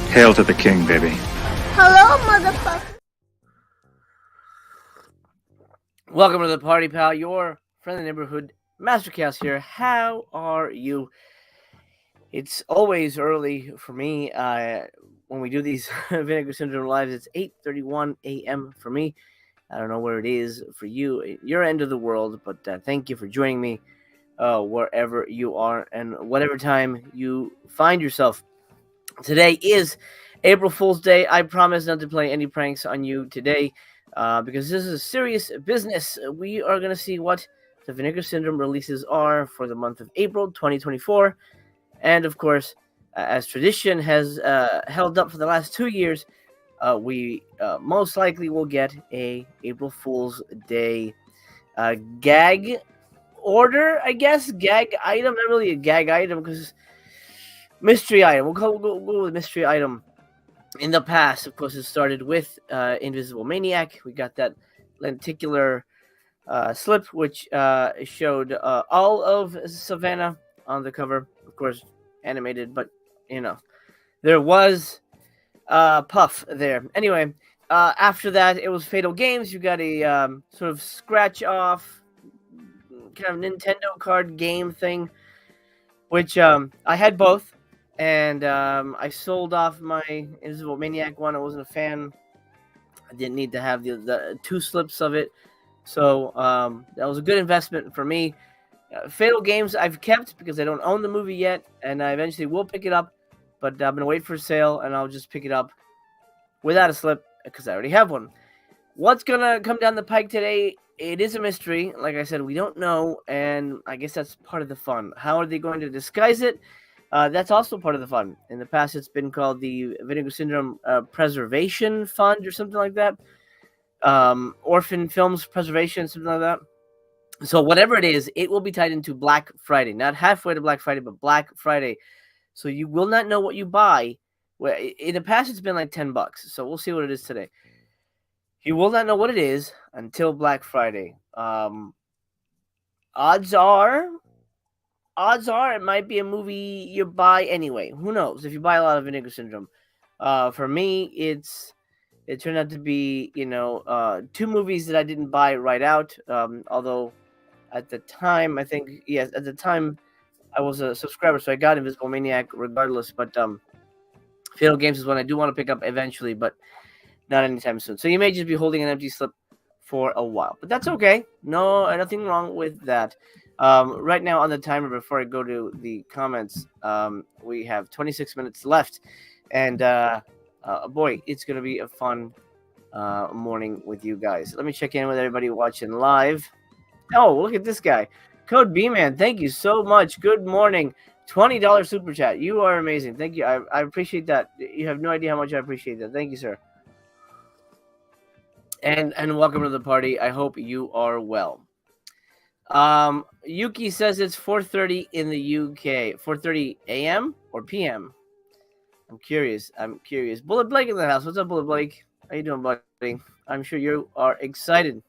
Hail to the king, baby. Hello, motherfucker. Welcome to the party, pal. Your friendly neighborhood Master Chaos here. How are you? It's always early for me when we do these Vinegar Syndrome lives. It's 8:31 a.m. for me. I don't know where it is for you at your end of the world, but thank you for joining me wherever you are and whatever time you find yourself. Today is April Fool's Day. I promise not to play any pranks on you today because this is serious business. We are going to see what the Vinegar Syndrome releases are for the month of April 2024. And of course, as tradition has held up for the last 2 years, we most likely will get a April Fool's Day gag order, I guess. Gag item, not really a gag item because mystery item. We'll go with mystery item. In the past, of course, it started with Invisible Maniac. We got that lenticular slip, which showed all of Savannah on the cover. Of course, animated, but there was Puff there. Anyway, after that, it was Fatal Games. You got a sort of scratch off kind of Nintendo card game thing, which I had both. And I sold off my Invisible Maniac one. I wasn't a fan. I didn't need to have the two slips of it. So that was a good investment for me. Fatal Games I've kept because I don't own the movie yet. And I eventually will pick it up. But I'm going to wait for a sale. And I'll just pick it up without a slip because I already have one. What's going to come down the pike today? It is a mystery. Like I said, we don't know. And I guess that's part of the fun. How are they going to disguise it? That's also part of the fun. In the past, it's been called the Vinegar Syndrome Preservation Fund or something like that. Orphan Films Preservation, something like that. So whatever it is, it will be tied into Black Friday. Not halfway to Black Friday, but Black Friday. So you will not know what you buy. Well, in the past, it's been like $10. So we'll see what it is today. You will not know what it is until Black Friday. Odds are it might be a movie you buy anyway. Who knows? If you buy a lot of Vinegar Syndrome. For me, it turned out to be, two movies that I didn't buy right out. Although at the time, I think, yes, at the time I was a subscriber, so I got Invisible Maniac regardless. But Fatal Games is one I do want to pick up eventually, but not anytime soon. So you may just be holding an empty slip for a while, but that's okay. No, nothing wrong with that. Right now on the timer, before I go to the comments, we have 26 minutes left, and boy, it's gonna be a fun morning with you guys. Let me check in with everybody watching live. Oh, look at this guy, Code B Man. Thank you so much. Good morning. $20 super chat. You are amazing. Thank you. I appreciate that. You have no idea how much I appreciate that. Thank you, sir. And welcome to the party. I hope you are well. Yuki says it's 4:30 in the UK. 4:30 a.m. or p.m. I'm curious. Bullet Blake in the house. What's up, Bullet Blake? How you doing, buddy? I'm sure you are excited.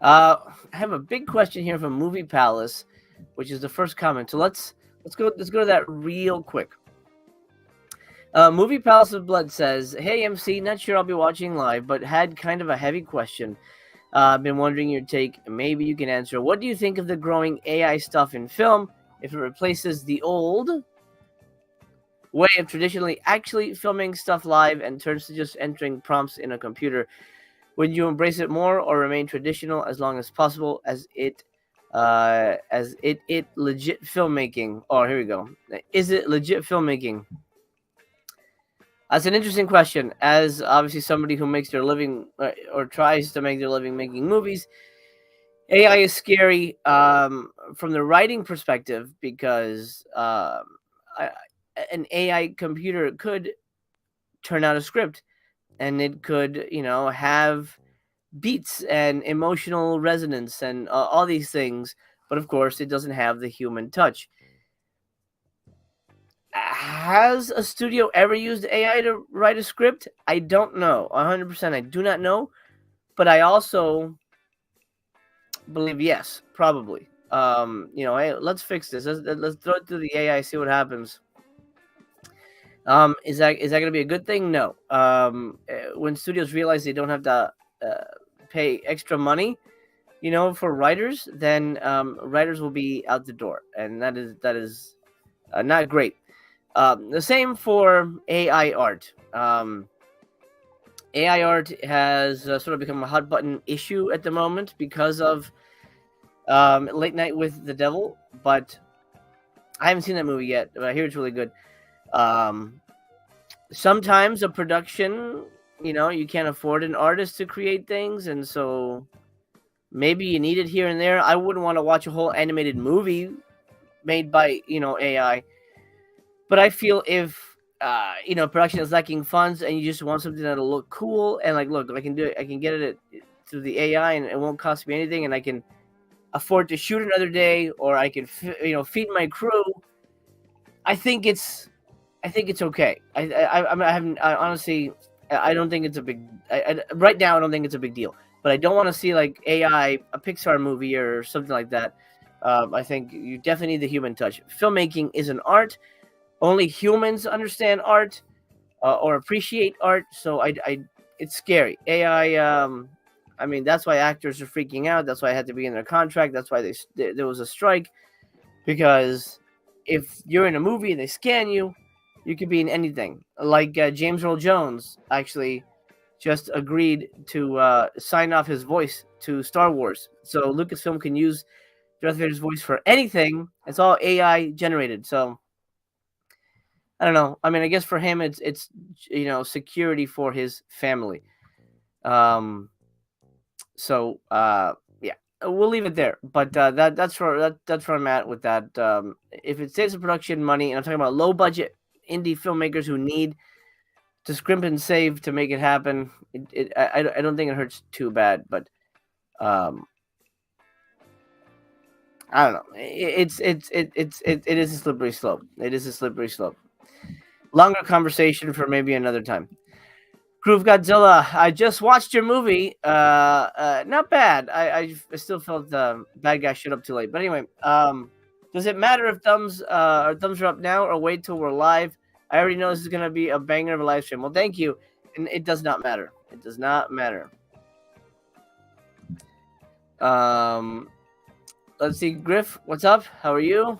I have a big question here from Movie Palace, which is the first comment. So let's go to that real quick. Movie Palace of Blood says, "Hey MC, not sure I'll be watching live, but had kind of a heavy question. I've been wondering your take. Maybe you can answer. What do you think of the growing AI stuff in film? If it replaces the old way of traditionally actually filming stuff live and turns to just entering prompts in a computer, would you embrace it more or remain traditional as long as possible as it legit filmmaking? Oh, here we go. Is it legit filmmaking? That's an interesting question. As obviously somebody who makes their living or tries to make their living making movies, AI is scary from the writing perspective because an AI computer could turn out a script and it could, have beats and emotional resonance and all these things. But of course, it doesn't have the human touch. Has a studio ever used AI to write a script? I don't know. 100%. I do not know. But I also believe yes, probably. Hey, let's fix this. Let's throw it to the AI, see what happens. Is that going to be a good thing? No. When studios realize they don't have to pay extra money, for writers, then writers will be out the door, and that is not great. The same for AI art. AI art has sort of become a hot button issue at the moment because of Late Night with the Devil, but I haven't seen that movie yet, but I hear it's really good. Sometimes a production, you can't afford an artist to create things, and so maybe you need it here and there. I wouldn't want to watch a whole animated movie made by AI, but I feel if production is lacking funds and you just want something that'll look cool and like, look, I can do it. I can get it through the AI and it won't cost me anything, and I can afford to shoot another day, or I can feed my crew. I think it's okay. I honestly, I don't think it's a big. Right now, I don't think it's a big deal. But I don't want to see like AI, a Pixar movie or something like that. I think you definitely need the human touch. Filmmaking is an art. Only humans understand art or appreciate art. So it's scary. AI. I mean, that's why actors are freaking out. That's why it had to be in their contract. That's why there was a strike, because if you're in a movie and they scan you, you could be in anything. Like James Earl Jones actually just agreed to sign off his voice to Star Wars, so Lucasfilm can use Darth Vader's voice for anything. It's all AI generated. So I don't know. I mean, I guess for him, it's security for his family. So yeah, we'll leave it there. But that's where I'm at with that. If it saves the production money, and I'm talking about low budget indie filmmakers who need to scrimp and save to make it happen, I don't think it hurts too bad. But I don't know. It is a slippery slope. It is a slippery slope. Longer conversation for maybe another time. Groove Godzilla, I just watched your movie. Not bad. I still felt the bad guy showed up too late. But anyway, does it matter if thumbs are up now or wait till we're live? I already know this is gonna be a banger of a live stream. Well, thank you. And it does not matter. It does not matter. Let's see, Griff, what's up? How are you?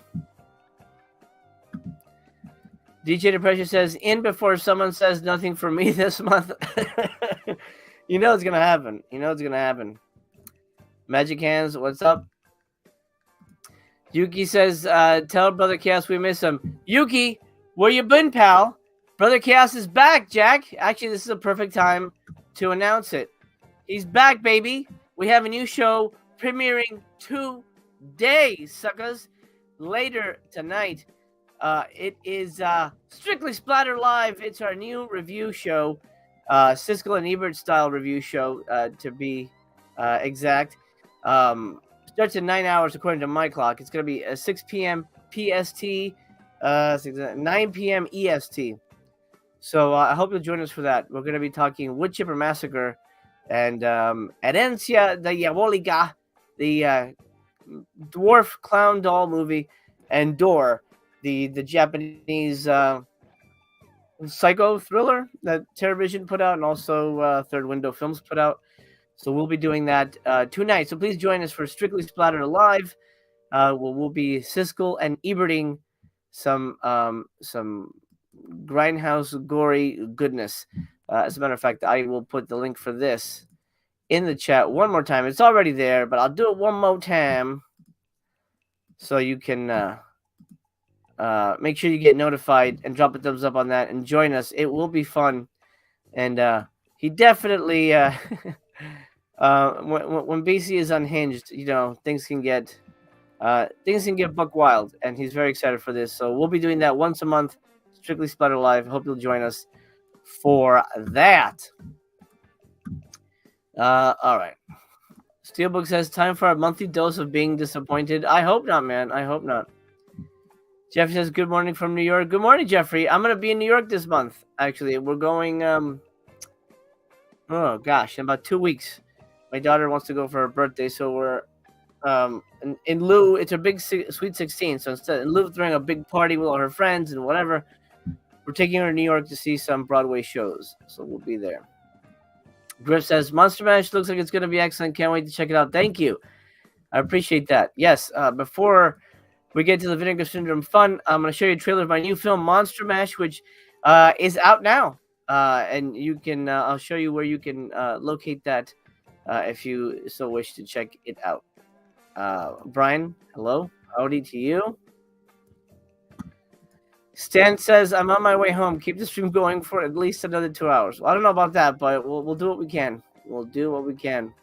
DJ Depression says, in before someone says nothing for me this month. You know it's going to happen. You know it's going to happen. Magic Hands, what's up? Yuki says, tell Brother Chaos we miss him. Yuki, where you been, pal? Brother Chaos is back, Jack. Actually, this is a perfect time to announce it. He's back, baby. We have a new show premiering today, suckers. Later tonight. It is Strictly Splatter Live. It's our new review show, Siskel and Ebert style review show, to be exact. Starts in 9 hours according to my clock. It's going to be 6 p.m. PST, 9 p.m. EST. So I hope you'll join us for that. We're going to be talking Wood Chipper Massacre and Herencia Diabolica, the dwarf clown doll movie, and Door, the Japanese psycho thriller that Terrorvision put out, and also Third Window Films put out. So we'll be doing that tonight. So please join us for Strictly Splatter Live. We'll be Siskel and Eberting some grindhouse gory goodness. As a matter of fact, I will put the link for this in the chat one more time. It's already there, but I'll do it one more time so you can make sure you get notified and drop a thumbs up on that and join us. It will be fun. And he definitely when BC is unhinged, things can get buck wild, and he's very excited for this. So we'll be doing that once a month, Strictly Splatter Live. Hope you'll join us for that. All right. Steelbook says, time for a monthly dose of being disappointed. I hope not, man. I hope not. Jeffrey says, good morning from New York. Good morning, Jeffrey. I'm going to be in New York this month, actually. We're going, in about 2 weeks. My daughter wants to go for her birthday, so we're, in lieu, it's a big Sweet 16, so in lieu of throwing a big party with all her friends and whatever, we're taking her to New York to see some Broadway shows, so we'll be there. Griff says, Monster Mash looks like it's going to be excellent. Can't wait to check it out. Thank you. I appreciate that. Yes, before we get to the Vinegar Syndrome fun, I'm going to show you a trailer of my new film, Monster Mash, which is out now. And you can, I'll show you where you can locate that if you so wish to check it out. Brian, hello. Howdy to you. Stan says, I'm on my way home. Keep the stream going for at least another 2 hours. Well, I don't know about that, but we'll do what we can. We'll do what we can.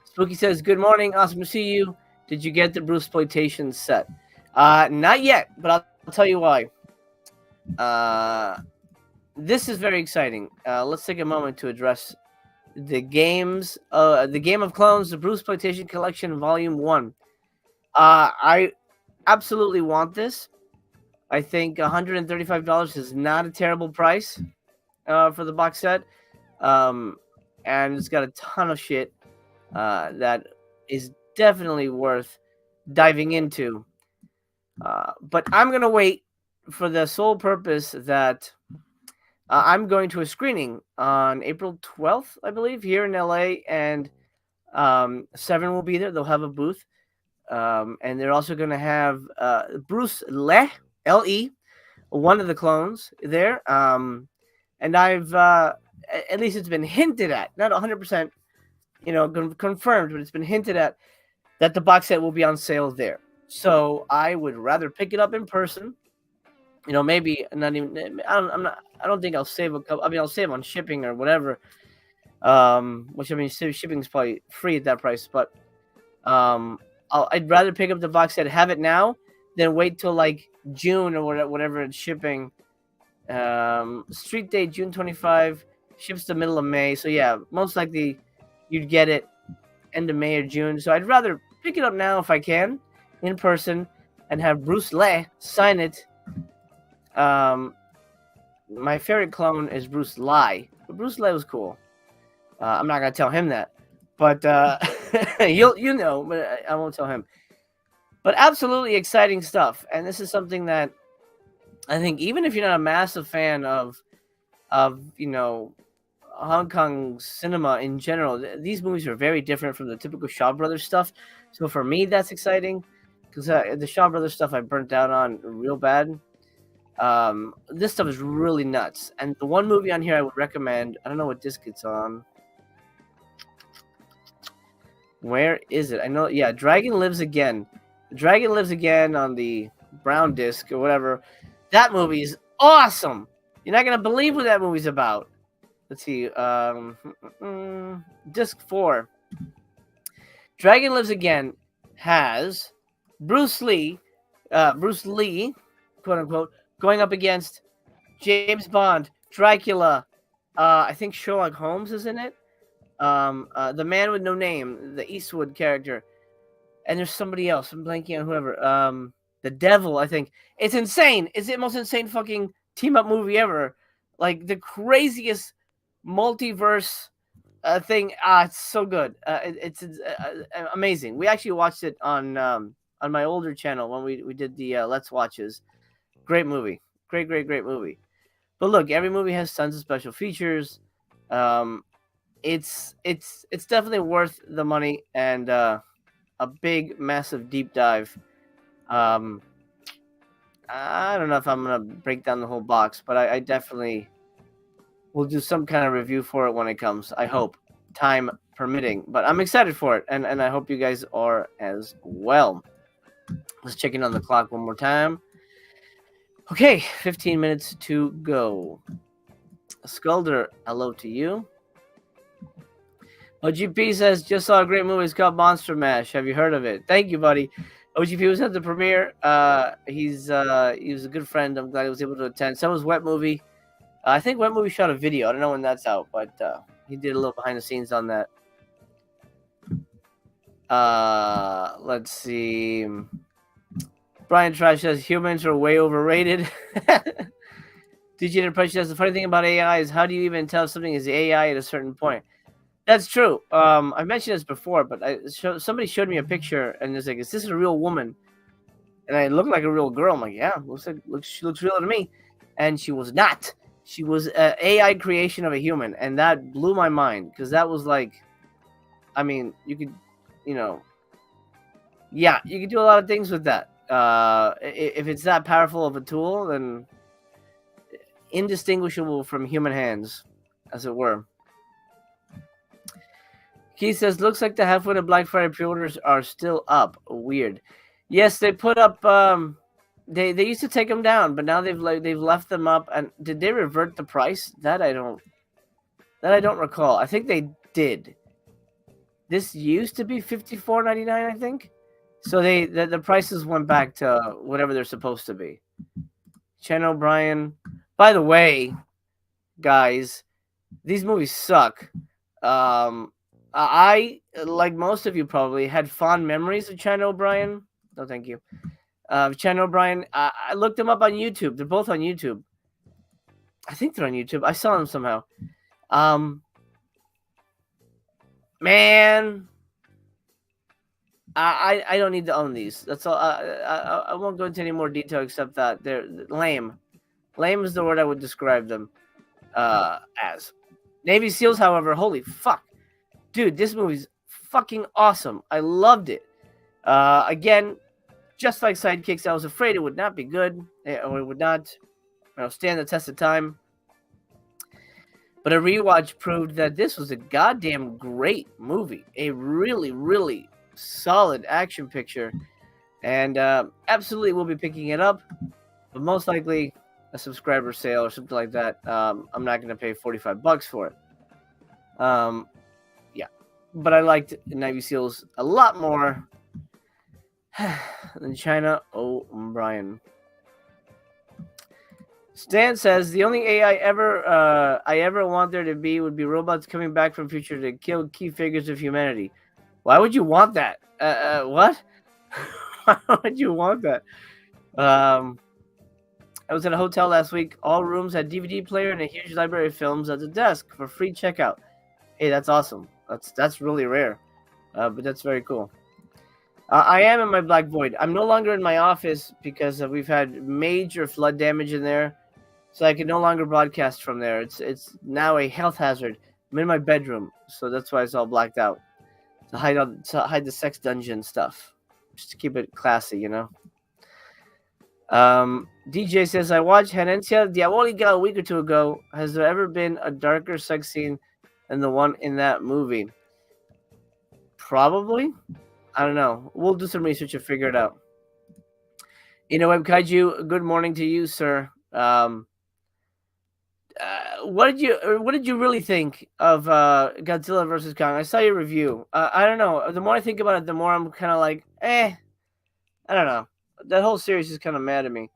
Spooky says, good morning. Awesome to see you. Did you get the Bruce Exploitation set? Not yet, but I'll tell you why. This is very exciting. Let's take a moment to address the games. The Game of Clones, the Bruce Exploitation Collection, Volume 1. I absolutely want this. I think $135 is not a terrible price for the box set. And it's got a ton of shit that is definitely worth diving into. But I'm going to wait for the sole purpose that I'm going to a screening on April 12th, I believe, here in LA. And Seven will be there. They'll have a booth. And they're also going to have Bruce Lee. L.E., one of the clones there. And I've, at least it's been hinted at, not 100%, confirmed, but it's been hinted at that the box set will be on sale there. So I would rather pick it up in person. Maybe not even, I don't think I'll save a couple. I mean, I'll save on shipping or whatever. Which, I mean, shipping is probably free at that price. But I'd rather pick up the box set, have it now, than wait till like June or whatever it's shipping. Street date June 25, ships the middle of May. So yeah, most likely you'd get it end of May or June. So I'd rather pick it up now if I can, in person, and have Bruce Lee sign it. My favorite clone is Bruce Lee, but Bruce Lee was cool. I'm not gonna tell him that, but you know, but I won't tell him. But absolutely exciting stuff. And this is something that I think even if you're not a massive fan of Hong Kong cinema in general, these movies are very different from the typical Shaw Brothers stuff. So for me, that's exciting because the Shaw Brothers stuff I burnt out on real bad. This stuff is really nuts. And the one movie on here I would recommend, I don't know what disc it's on. Where is it? I know, yeah, Dragon Lives Again. Dragon Lives Again on the brown disc or whatever. That movie is awesome. You're not gonna believe what that movie's about. Let's see. Disc 4. Dragon Lives Again has Bruce Lee, quote unquote, going up against James Bond, Dracula. I think Sherlock Holmes is in it. The Man with No Name, the Eastwood character. And there's somebody else. I'm blanking on whoever. The Devil, I think. It's insane. It's the most insane fucking team-up movie ever. Like, the craziest multiverse thing. It's so good. It's amazing. We actually watched it on my older channel when we did the Let's Watches. Great movie. Great movie. But look, every movie has tons of special features. It's definitely worth the money and a big, massive deep dive. I don't know if I'm gonna break down the whole box, but I definitely will do some kind of review for it when it comes. I hope, time permitting. But I'm excited for it, and I hope you guys are as well. Let's check in on the clock one more time. Okay, 15 minutes to go. Skulder, hello to you. OGP says, just saw a great movie. It's called Monster Mash. Have you heard of it? Thank you, buddy. OGP was at the premiere. He was a good friend. I'm glad he was able to attend. So was Wet Movie. I think Wet Movie shot a video. I don't know when that's out, but he did a little behind the scenes on that. Let's see. Brian Trash says humans are way overrated. DJ Intermission says the funny thing about AI is how do you even tell something is AI at a certain point? That's true. I mentioned this before, but somebody showed me a picture and it's like, is this a real woman? and I looked like a real girl. I'm like, yeah, she looks real to me, and she was not. She was an AI creation of a human, and that blew my mind because that was like, I mean, you could, you know, yeah, you could do a lot of things with that. If it's that powerful of a tool, then indistinguishable from human hands, as it were. Keith says, looks like the halfway to Black Friday pre-orders are still up. Weird. Yes, they put up. They used to take them down, but now they've left them up. And did they revert the price? That I don't recall. I think they did. This used to be $54.99, I think. So the prices went back to whatever they're supposed to be. Chen O'Brien. By the way, guys, these movies suck. I, like most of you probably, had fond memories of Chen O'Brien. No, thank you. Chen O'Brien. I looked them up on YouTube. They're both on YouTube. I think they're on YouTube. I saw them somehow. Man, I don't need to own these. That's all. I won't go into any more detail except that they're lame. Lame is the word I would describe them as. Navy SEALs, however, holy fuck. Dude, this movie's fucking awesome. I loved it. Again, just like Sidekicks, I was afraid it would not be good. Or it would not stand the test of time. But a rewatch proved that this was a goddamn great movie. A really, really solid action picture. And absolutely we'll be picking it up. But most likely a subscriber sale or something like that. I'm not going to pay $45 for it. Yeah. But I liked Navy SEALs a lot more than China O'Brien. Stan says the only AI I ever want there to be would be robots coming back from future to kill key figures of humanity. Why would you want that? What? Why would you want that? I was at a hotel last week. All rooms had DVD player and a huge library of films at the desk for free checkout. Hey, that's awesome. That's really rare, but that's very cool. I am in my black void. I'm no longer in my office because we've had major flood damage in there. So I can no longer broadcast from there. It's now a health hazard. I'm in my bedroom, so that's why it's all blacked out. To hide the sex dungeon stuff. Just to keep it classy, you know. DJ says, I watched Herencia Diabolica a week or two ago. Has there ever been a darker sex scene than the one in that movie? Probably. I don't know. We'll do some research and figure it out. Web Kaiju, good morning to you, sir. What did you really think of Godzilla versus Kong? I saw your review. I don't know. The more I think about it, the more I'm kind of like, I don't know. That whole series is kind of mad at me.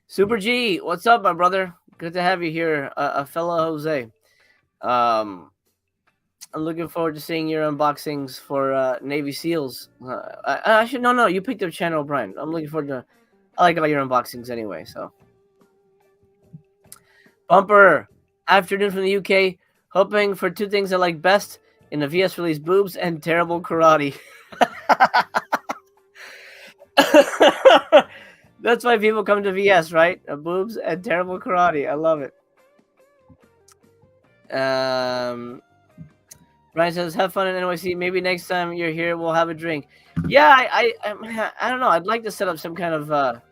Super G, what's up, my brother? Good to have you here, a fellow Jose. I'm looking forward to seeing your unboxings for Navy SEALs. Actually, no, you picked up Channel O'Brien. I'm looking forward to. I like all your unboxings anyway, so. Bumper, afternoon from the UK. Hoping for two things I like best in the VS release: boobs and terrible karate. That's why people come to VS, right? Boobs and terrible karate. I love it. Ryan says, have fun in NYC. Maybe next time you're here, we'll have a drink. Yeah, I don't know. I'd like to set up some kind of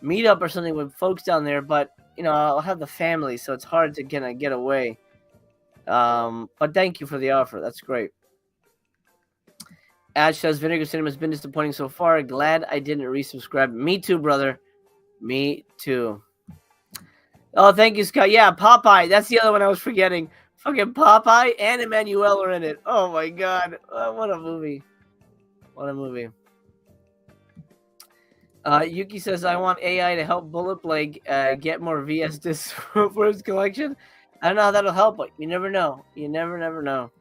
meetup or something with folks down there, but, I'll have the family, so it's hard to get away. But thank you for the offer. That's great. Ash says, Vinegar Cinema has been disappointing so far. Glad I didn't resubscribe. Me too, brother. Me too. Oh, thank you, Scott. Yeah, Popeye. That's the other one I was forgetting. Fucking Popeye and Emmanuel are in it. Oh my god. What a movie. What a movie. Yuki says, I want AI to help Bullet Blake get more VS discs for his collection. I don't know how that'll help, but you never know. You never know.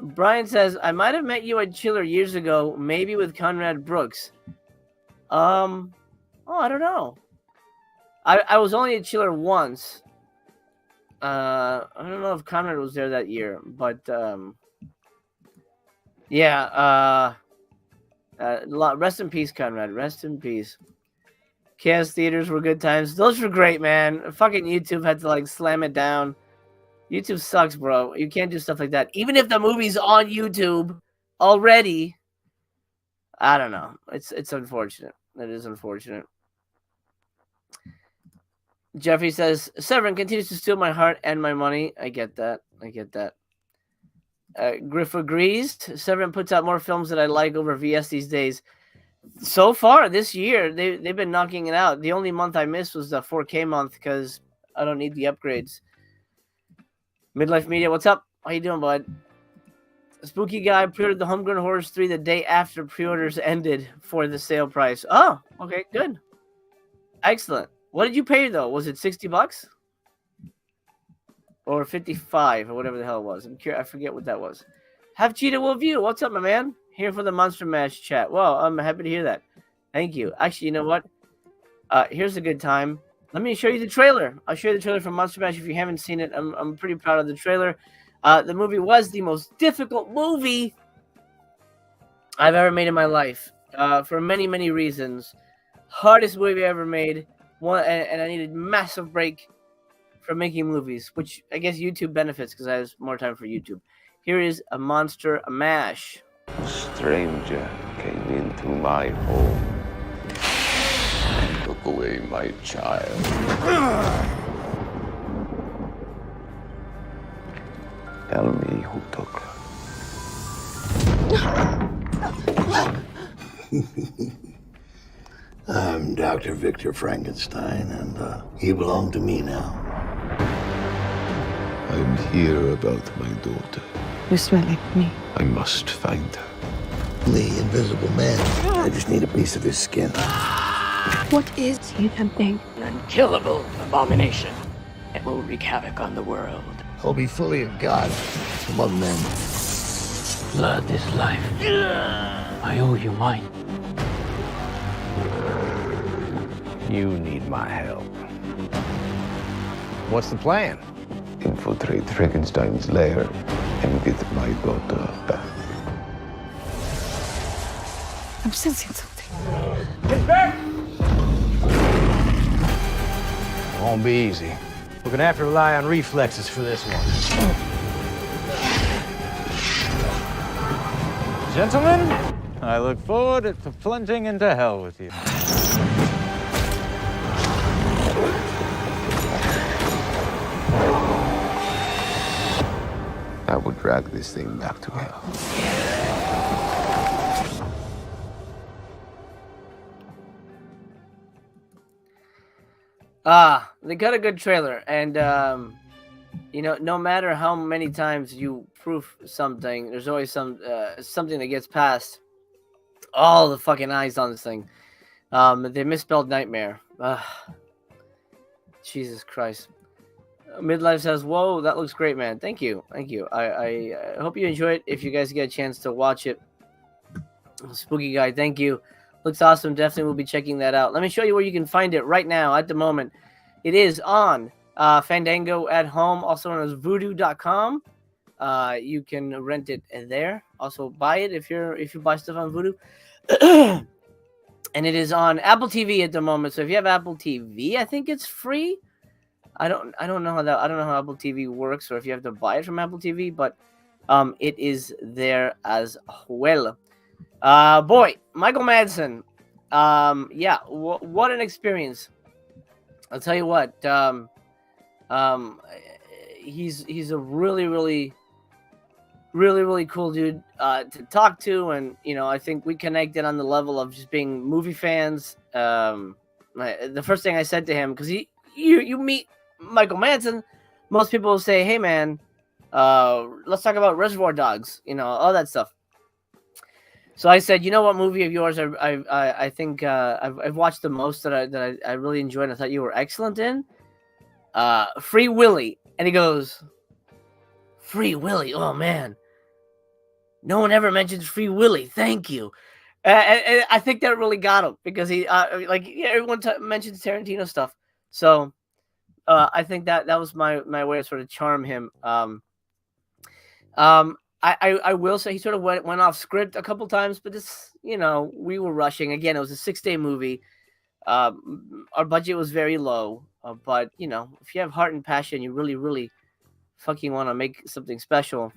Brian says, I might have met you at Chiller years ago, maybe with Conrad Brooks. I don't know. I was only at Chiller once. I don't know if Conrad was there that year, but yeah. Rest in peace, Conrad. Rest in peace. Chaos theaters were good times. Those were great, man. Fucking YouTube had to like slam it down. YouTube sucks, bro. You can't do stuff like that. Even if the movie's on YouTube already, I don't know. It's unfortunate. It is unfortunate. Jeffrey says, Severin continues to steal my heart and my money. I get that. Griff agrees. Severin puts out more films that I like over VS these days. So far this year, they've been knocking it out. The only month I missed was the 4K month because I don't need the upgrades. Midlife Media, what's up? How you doing, bud? Spooky Guy pre-ordered the Homegrown Horrors 3 the day after pre-orders ended for the sale price. Oh, okay, good. Excellent. What did you pay, though? Was it $60? Or 55 or whatever the hell it was. I'm curious. I forget what that was. Have Cheetah will view. What's up, my man? Here for the Monster Mash chat. Well, I'm happy to hear that. Thank you. Actually, you know what? Here's a good time. Let me show you the trailer. I'll show you the trailer for Monster Mash if you haven't seen it. I'm pretty proud of the trailer. The movie was the most difficult movie I've ever made in my life. For many, many reasons. Hardest movie I ever made. And I needed a massive break from making movies, which I guess YouTube benefits because I have more time for YouTube. Here is a Monster Mash. A stranger came into my home and took away my child. Tell me who took her. I'm Dr. Victor Frankenstein, and you belong to me now. I'm here about my daughter. You smell like me. I must find her. The Invisible Man. I just need a piece of his skin. What is he tempting? An unkillable abomination. It will wreak havoc on the world. I'll be fully a god among men. Blood is life. I owe you mine. You need my help. What's the plan? Infiltrate Frankenstein's lair and get my daughter back. I'm sensing something. It won't be easy. We're gonna have to rely on reflexes for this one. Gentlemen, I look forward to plunging into hell with you. I would drag this thing back to hell. They got a good trailer, and you know, no matter how many times you proof something, there's always something that gets past all the fucking eyes on this thing. They misspelled nightmare. Jesus Christ. Midlife says, whoa, that looks great, man. Thank you. I hope you enjoy it. If you guys get a chance to watch it. Spooky Guy, thank you. Looks awesome. Definitely will be checking that out. Let me show you where you can find it right now at the moment. It is on Fandango at Home, also known as voodoo.com. You can rent it there. Also buy it if you buy stuff on Voodoo. And it is on Apple TV at the moment. So if you have Apple TV, I think it's free. I don't know how Apple TV works, or if you have to buy it from Apple TV, but it is there as well. Boy, Michael Madsen. Yeah, what an experience. I'll tell you what. He's a really cool dude to talk to, and you know, I think we connected on the level of just being movie fans. The first thing I said to him, because you meet Michael Madsen, most people will say, "Hey, man, let's talk about Reservoir Dogs," you know, all that stuff. So I said, "You know what movie of yours I think I've watched the most that I really enjoyed and I thought you were excellent in? Free Willy." And he goes, "Free Willy? Oh man, no one ever mentions Free Willy. Thank you." And I think that really got him because he everyone mentions Tarantino stuff. So I think that was my way to sort of charm him. I will say he sort of went off script a couple times, but this, we were rushing. Again, it was a 6-day movie. Our budget was very low, but if you have heart and passion, you really, really fucking want to make something special.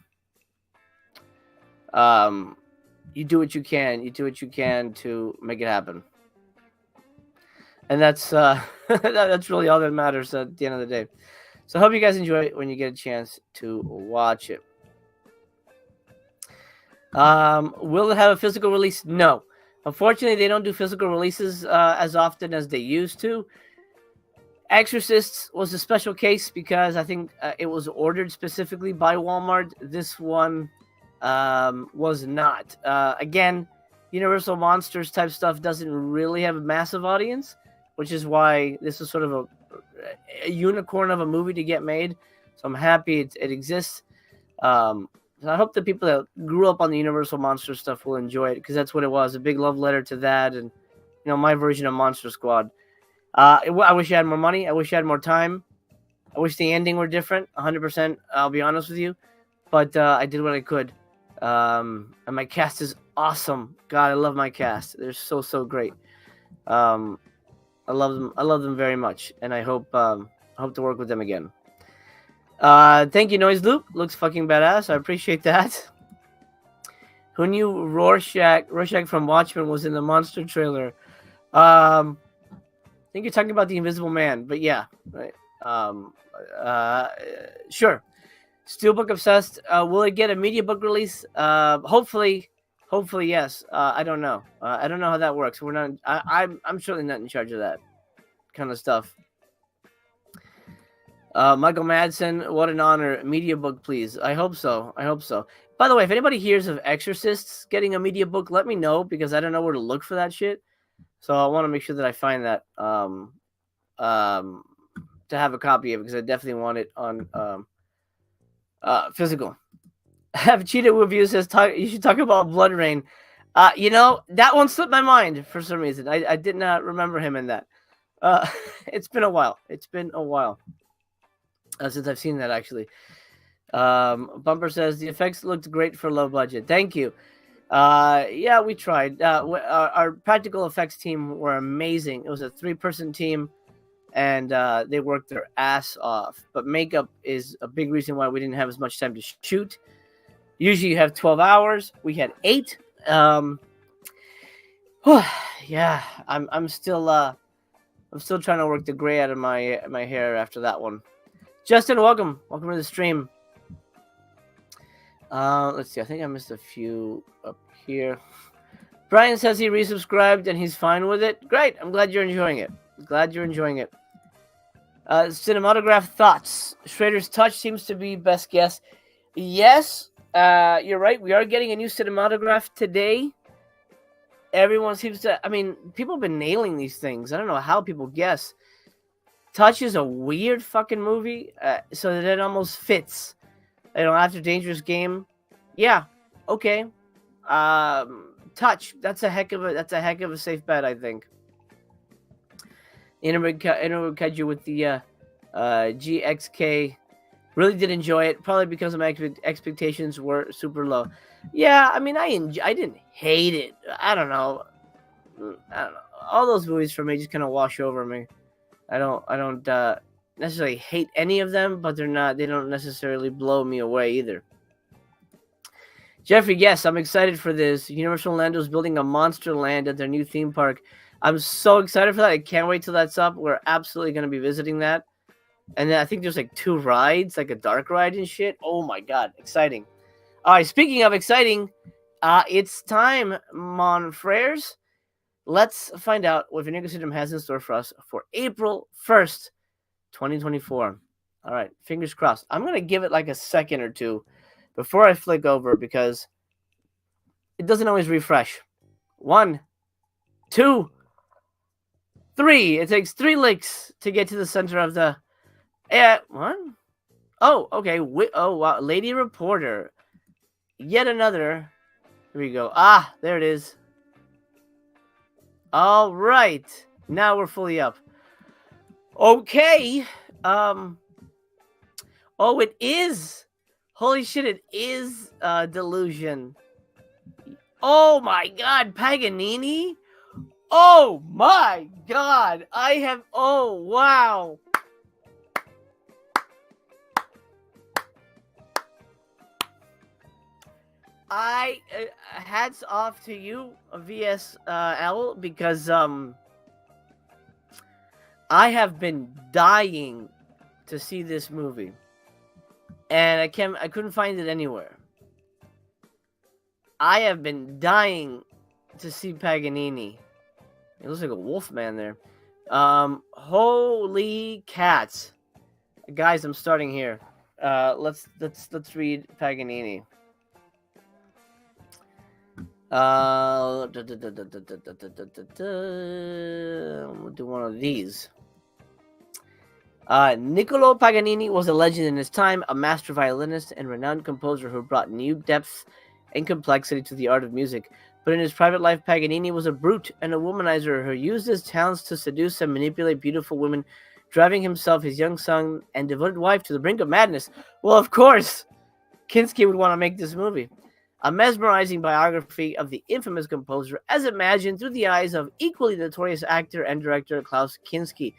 You do what you can. You do what you can to make it happen, and that's that's really all that matters at the end of the day. So I hope you guys enjoy it when you get a chance to watch it. Will it have a physical release? No. Unfortunately, they don't do physical releases as often as they used to. Exorcists was a special case because I think it was ordered specifically by Walmart. This one was not. Again, Universal Monsters type stuff doesn't really have a massive audience, which is why this is sort of a unicorn of a movie to get made. So I'm happy it exists. I hope the people that grew up on the Universal Monster stuff will enjoy it, because that's what it was, a big love letter to that and, my version of Monster Squad. I wish I had more money. I wish I had more time. I wish the ending were different, 100%, I'll be honest with you. But I did what I could. And my cast is awesome. God, I love my cast. They're so, so great. I love them. I love them very much. And I hope to work with them again. Thank you, Noise Loop. Looks fucking badass. I appreciate that. Who knew Rorschach from Watchmen was in the monster trailer? I think you're talking about the Invisible Man, but yeah, right. Sure. Steelbook Obsessed. Will it get a media book release? Hopefully, yes. I don't know. I don't know how that works. We're not. I'm certainly not in charge of that kind of stuff. Michael Madsen, what an honor. Media book, please. I hope so. By the way, if anybody hears of Exorcists getting a media book, let me know, because I don't know where to look for that shit. So I want to make sure that I find that to have a copy of it, because I definitely want it on physical. Have Cheetah Review says you should talk about Blood Rain. That one slipped my mind for some reason. I did not remember him in that. It's been a while. Since I've seen that, actually. Bumper says the effects looked great for low budget. Thank you. Yeah, we tried. Our practical effects team were amazing. It was a 3-person team, and they worked their ass off. But makeup is a big reason why we didn't have as much time to shoot. Usually you have 12 hours. We had 8. Yeah, I'm still trying to work the gray out of my hair after that one. Justin, welcome to the stream. Let's see. I think I missed a few up here. Brian says he resubscribed and he's fine with it. Great. I'm glad you're enjoying it. Cinematograph thoughts. Schrader's Touch seems to be best guess. Yes, you're right. We are getting a new cinematograph today. Everyone seems to... I mean, people have been nailing these things. I don't know how people guess. Touch is a weird fucking movie, so that it almost fits. After Dangerous Game, yeah, okay. Touch, that's a heck of a safe bet, I think. Intermission Kaiju with the GXK, really did enjoy it, probably because my expectations were super low. Yeah, I mean, I didn't hate it. I don't know. All those movies for me just kind of wash over me. I don't necessarily hate any of them, but they don't necessarily blow me away either. Jeffrey, yes, I'm excited for this. Universal Orlando's building a monster land at their new theme park. I'm so excited for that. I can't wait till that's up. We're absolutely going to be visiting that. And then I think there's like 2 rides, like a dark ride and shit. Oh my God, exciting. All right, speaking of exciting, it's time, mon frères. Let's find out what Vinegar Syndrome has in store for us for April 1st, 2024. All right, fingers crossed. I'm going to give it like a second or two before I flick over, because it doesn't always refresh. 1, 2, 3. It takes 3 licks to get to the center of the... what? Oh, okay. Oh, wow. Lady Reporter. Yet another. Here we go. Ah, there it is. All right. Now we're fully up. Okay. Oh, it is. Holy shit, it is Delusion. Oh my god, Paganini? Oh my god. Oh wow. Hats off to you, VSL, because I have been dying to see this movie, and I couldn't find it anywhere. I have been dying to see Paganini. It looks like a wolf man there. Holy cats, guys! I'm starting here. Let's read Paganini. We'll do one of these. Niccolo Paganini was a legend in his time, a master violinist and renowned composer who brought new depth and complexity to the art of music. But in his private life, Paganini was a brute and a womanizer who used his talents to seduce and manipulate beautiful women, driving himself, his young son, and devoted wife to the brink of madness. Well, of course, Kinski would want to make this movie. A mesmerizing biography of the infamous composer as imagined through the eyes of equally notorious actor and director Klaus Kinski.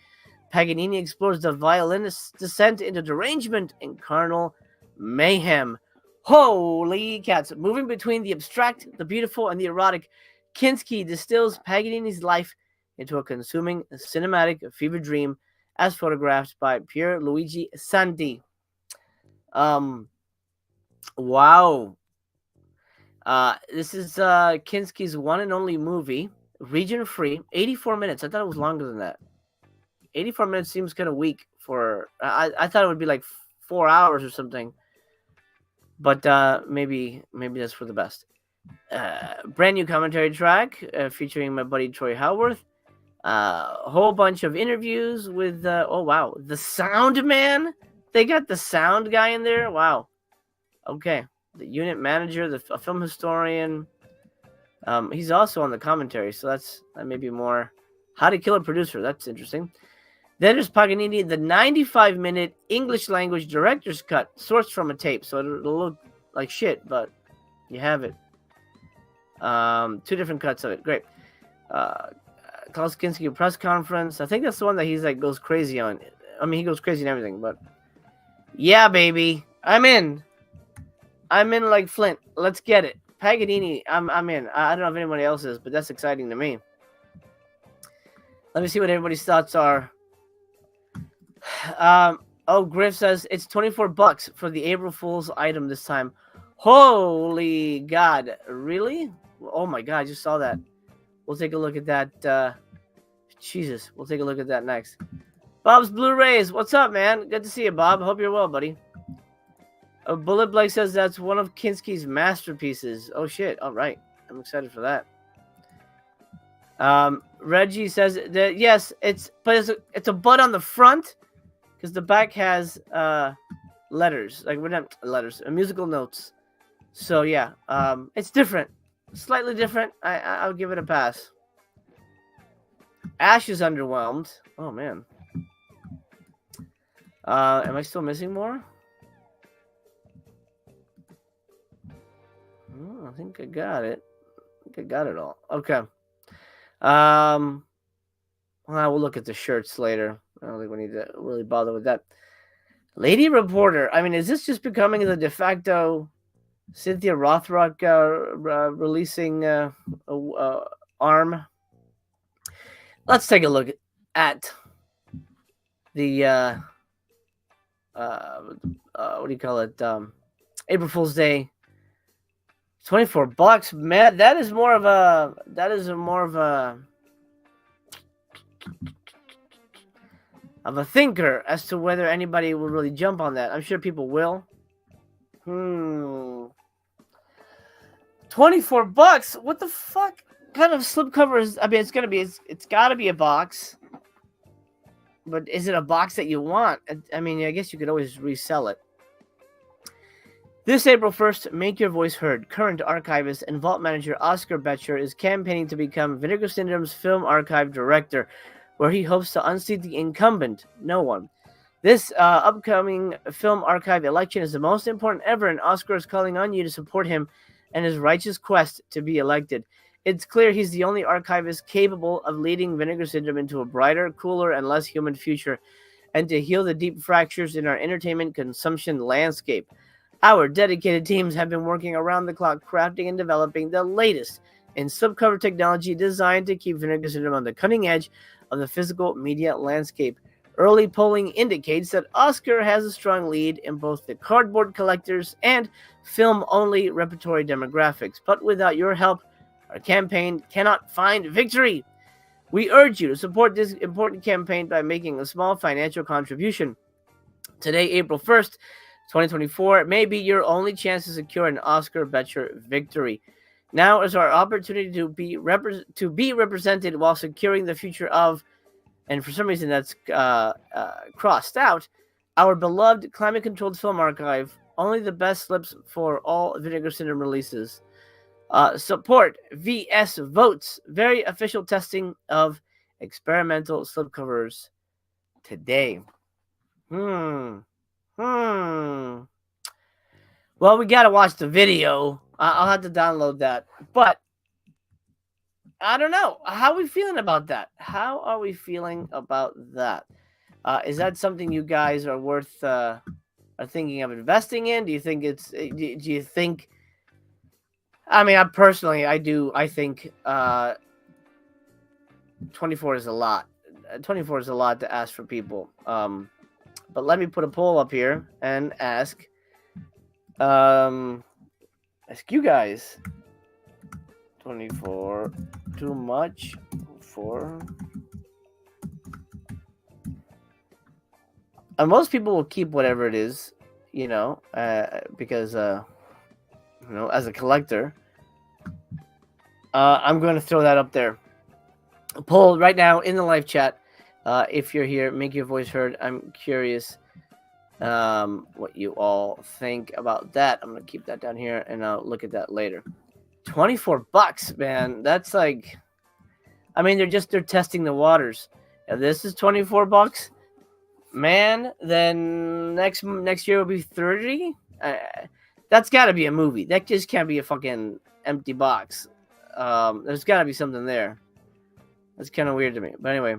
Paganini explores the violinist's descent into derangement and carnal mayhem. Holy cats. Moving between the abstract, the beautiful, and the erotic, Kinski distills Paganini's life into a consuming cinematic fever dream as photographed by Pier Luigi Santi. Wow. This is Kinski's one and only movie, region free, 84 minutes. I thought it was longer than that. 84 minutes seems kind of weak for. I thought it would be like 4 hours or something. But maybe that's for the best. Brand new commentary track featuring my buddy Troy Howarth. A whole bunch of interviews with. Oh wow, the sound man. They got the sound guy in there. Wow. Okay. The unit manager, a film historian. He's also on the commentary, so that may be more. How to Kill a Producer. That's interesting. Then there's Paganini, the 95-minute English language director's cut, sourced from a tape, so it'll look like shit, but you have it. 2 different cuts of it. Great. Klaus Kinski press conference. I think that's the one that he's like goes crazy on. I mean, he goes crazy and everything, but yeah, baby, I'm in like Flint. Let's get it. Paganini, I'm in. I don't know if anybody else is, but that's exciting to me. Let me see what everybody's thoughts are. Griff says it's $24 for the April Fool's item this time. Holy God, really? Oh my God, I just saw that. We'll take a look at that. Jesus, we'll take a look at that next. Bob's Blu-rays, what's up, man? Good to see you, Bob. Hope you're well, buddy. Bullet Blake says that's one of Kinski's masterpieces. Oh shit! All right, I'm excited for that. Reggie says that yes, it's a bud on the front because the back has letters, like we're not letters, musical notes. So yeah, it's different, slightly different. I'll give it a pass. Ash is underwhelmed. Oh man. Am I still missing more? I think I got it. All. Okay. We'll look at the shirts later. I don't think we need to really bother with that. Lady Reporter. I mean, is this just becoming the de facto Cynthia Rothrock releasing arm? Let's take a look at the what do you call it? April Fool's Day. $24, man. That is more of a thinker as to whether anybody will really jump on that. I'm sure people will. $24. What the fuck kind of slipcover is? I mean, it's got to be a box. But is it a box that you want? I mean, I guess you could always resell it. This April 1st, Make Your Voice Heard. Current archivist and vault manager Oscar Betcher is campaigning to become Vinegar Syndrome's film archive director, where he hopes to unseat the incumbent, no one. This upcoming film archive election is the most important ever, and Oscar is calling on you to support him and his righteous quest to be elected. It's clear he's the only archivist capable of leading Vinegar Syndrome into a brighter, cooler, and less human future, and to heal the deep fractures in our entertainment consumption landscape. Our dedicated teams have been working around the clock crafting and developing the latest in slipcover technology designed to keep Vinegar Syndrome on the cutting edge of the physical media landscape. Early polling indicates that Oscar has a strong lead in both the cardboard collectors and film-only repertory demographics. But without your help, our campaign cannot find victory. We urge you to support this important campaign by making a small financial contribution. Today, April 1st, 2024, may be your only chance to secure an Oscar Betcher victory. Now is our opportunity to be represented while securing the future of, and for some reason that's crossed out, our beloved climate-controlled film archive. Only the best slips for all Vinegar Syndrome releases. Support VS Votes, very official testing of experimental slipcovers today. Well, we gotta watch the video. I'll have to download that. But I don't know. How are we feeling about that? How are we feeling about that? Is that something you guys are worth are thinking of investing in? Do you think it's? Do you think? I mean, I think 24 is a lot. 24 is a lot to ask for people. But let me put a poll up here and ask you guys. 24 too much for? And most people will keep whatever it is, because as a collector, I'm going to throw that up there. A poll right now in the live chat. If you're here, make your voice heard. I'm curious what you all think about that. I'm going to keep that down here, and I'll look at that later. $24, man. That's like, I mean, they're testing the waters. If this is $24, man, then next year will be 30. That's got to be a movie. That just can't be a fucking empty box. There's got to be something there. That's kind of weird to me. But anyway.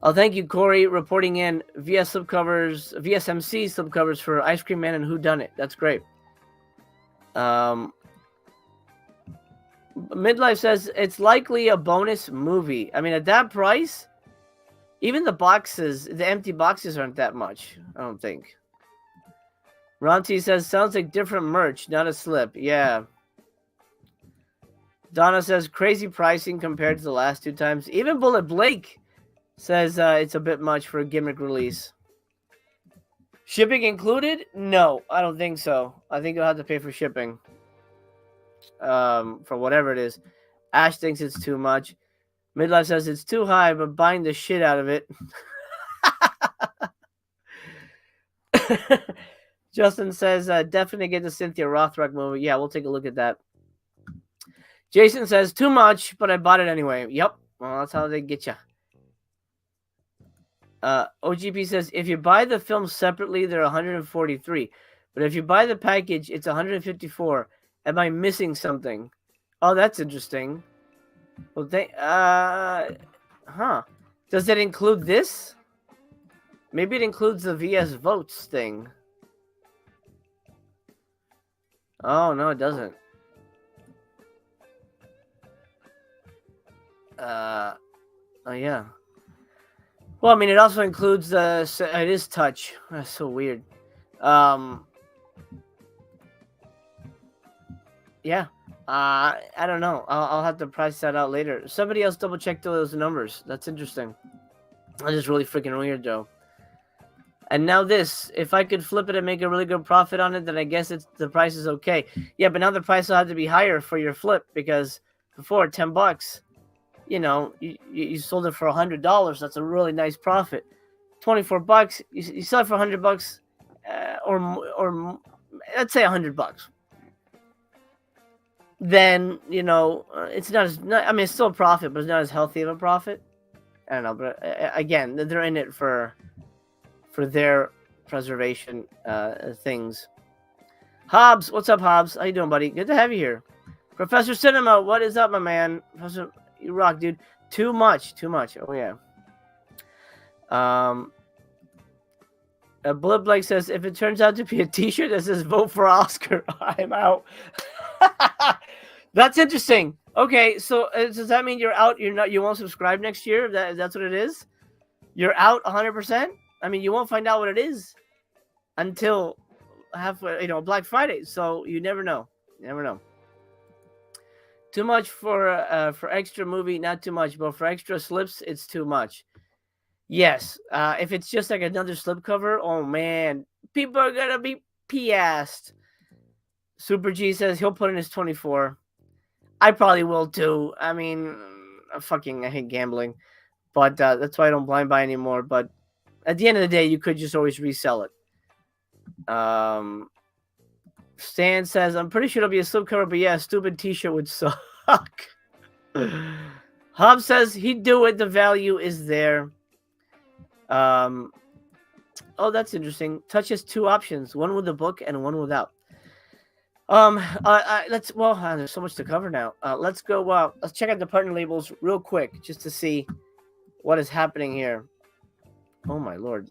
Oh, thank you, Corey, reporting in VSMC slipcovers for Ice Cream Man and Whodunit. That's great. Midlife says it's likely a bonus movie. I mean, at that price, even the empty boxes aren't that much, I don't think. Ronti says, sounds like different merch, not a slip. Yeah. Donna says, crazy pricing compared to the last two times. Even Bullet Blake says it's a bit much for a gimmick release. Shipping included? No, I don't think so. I think you'll have to pay for shipping. For whatever it is. Ash thinks it's too much. Midlife says it's too high, but buying the shit out of it. Justin says, definitely get the Cynthia Rothrock movie. Yeah, we'll take a look at that. Jason says, too much, but I bought it anyway. Yep. Well, that's how they get you. OGP says, if you buy the film separately, they're 143. But if you buy the package, it's 154. Am I missing something? Oh, that's interesting. Well, does it include this? Maybe it includes the VS Votes thing. Oh, no, it doesn't. Oh, yeah. Well, I mean, it also includes it is touch. That's so weird. Yeah. I don't know. I'll have to price that out later. Somebody else double check those numbers. That's interesting. That's just really freaking weird, though. And now this, if I could flip it and make a really good profit on it, then I guess the price is okay. Yeah, but now the price will have to be higher for your flip because before $10, you sold it for $100. That's a really nice profit. $24, you sell it for $100, or let's say $100. Then it's not it's still a profit, but it's not as healthy of a profit. I don't know, but again, they're in it for for their preservation things. Hobbs, what's up, Hobbs? How you doing, buddy? Good to have you here. Professor Cinema, what is up, my man? Professor, you rock, dude. Too much. Oh yeah. Blib Blake says, if it turns out to be a T-shirt that says "Vote for Oscar," I'm out. That's interesting. Okay, so does that mean you're out? You won't subscribe next year? That's what it is. You're out 100%. I mean, you won't find out what it is until halfway, Black Friday. So you never know. Too much for extra movie, not too much, but for extra slips, it's too much. Yes, if it's just like another slipcover, oh man, people are gonna be pissed. Super G says he'll put in his 24. I probably will too. I mean, I hate gambling, but that's why I don't blind buy anymore. But at the end of the day, you could just always resell it. Stan says, I'm pretty sure it'll be a slipcover, but yeah, a stupid T-shirt would suck. Hobbs says he'd do it. The value is there. Oh, that's interesting. Touch has two options, one with the book and one without. There's so much to cover now. Let's go. Let's check out the partner labels real quick just to see what is happening here. Oh my lord.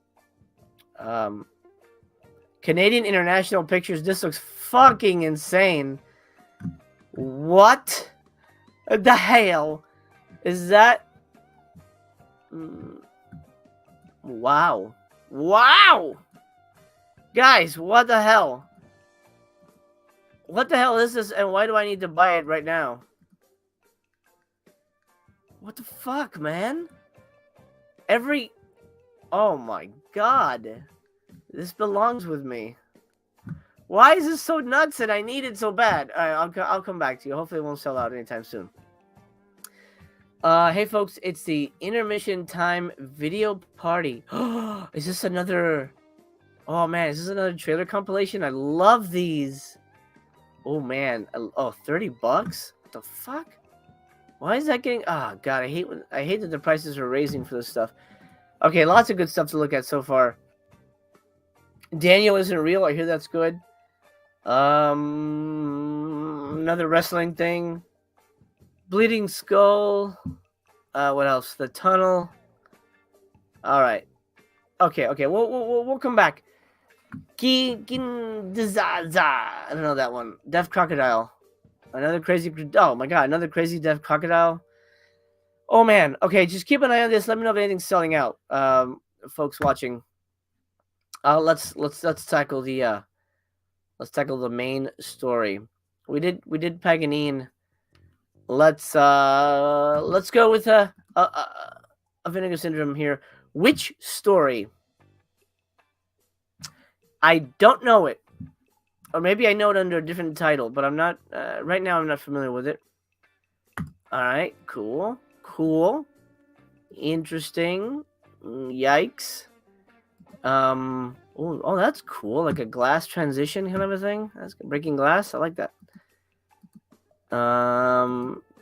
Canadian International Pictures. This looks fucking insane. What the hell is that? Wow. Guys, what the hell? What the hell is this, and why do I need to buy it right now? What the fuck, man? Oh my god. This belongs with me. Why is this so nuts and I need it so bad? Alright, I'll come back to you. Hopefully it won't sell out anytime soon. Hey folks, it's the Intermission Time video party. Is this another... Oh man, is this another trailer compilation? I love these. Oh man, $30? What the fuck? Why is that getting... Oh god, I hate that the prices are raising for this stuff. Okay, lots of good stuff to look at so far. Daniel isn't real. I hear that's good. Another wrestling thing. Bleeding Skull. What else? The Tunnel. All right. Okay. We'll come back. I don't know that one. Deaf Crocodile. Another crazy. Oh my god! Another crazy Deaf Crocodile. Oh man. Okay, just keep an eye on this. Let me know if anything's selling out. Folks watching. Let's tackle the main story. We did Paganini. Let's go with a Vinegar Syndrome here. Which story? I don't know it, or maybe I know it under a different title, but I'm not right now. I'm not familiar with it. All right, cool, interesting. Yikes. Oh, that's cool. Like a glass transition kind of a thing. That's breaking glass. I like that.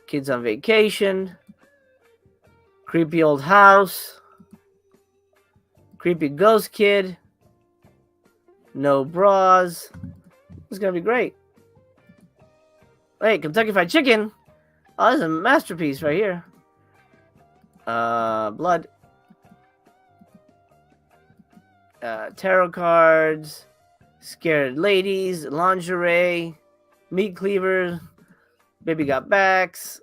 Kids on vacation. Creepy old house. Creepy ghost kid. No bras. It's gonna be great. Hey, Kentucky Fried Chicken. Oh, this is a masterpiece right here. Blood. Tarot cards, scared ladies, lingerie, meat cleavers, baby got backs,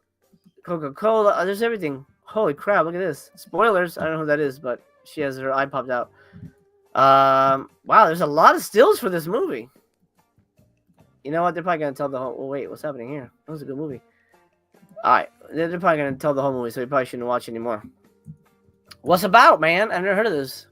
Coca-Cola. Oh, there's everything. Holy crap, look at this. Spoilers. I don't know who that is, but she has her eye popped out. Wow, there's a lot of stills for this movie. You know what? They're probably going to tell the whole... Oh, wait, what's happening here? That was a good movie. Alright, they're probably going to tell the whole movie, so you probably shouldn't watch anymore. What's about, man? I've never heard of this.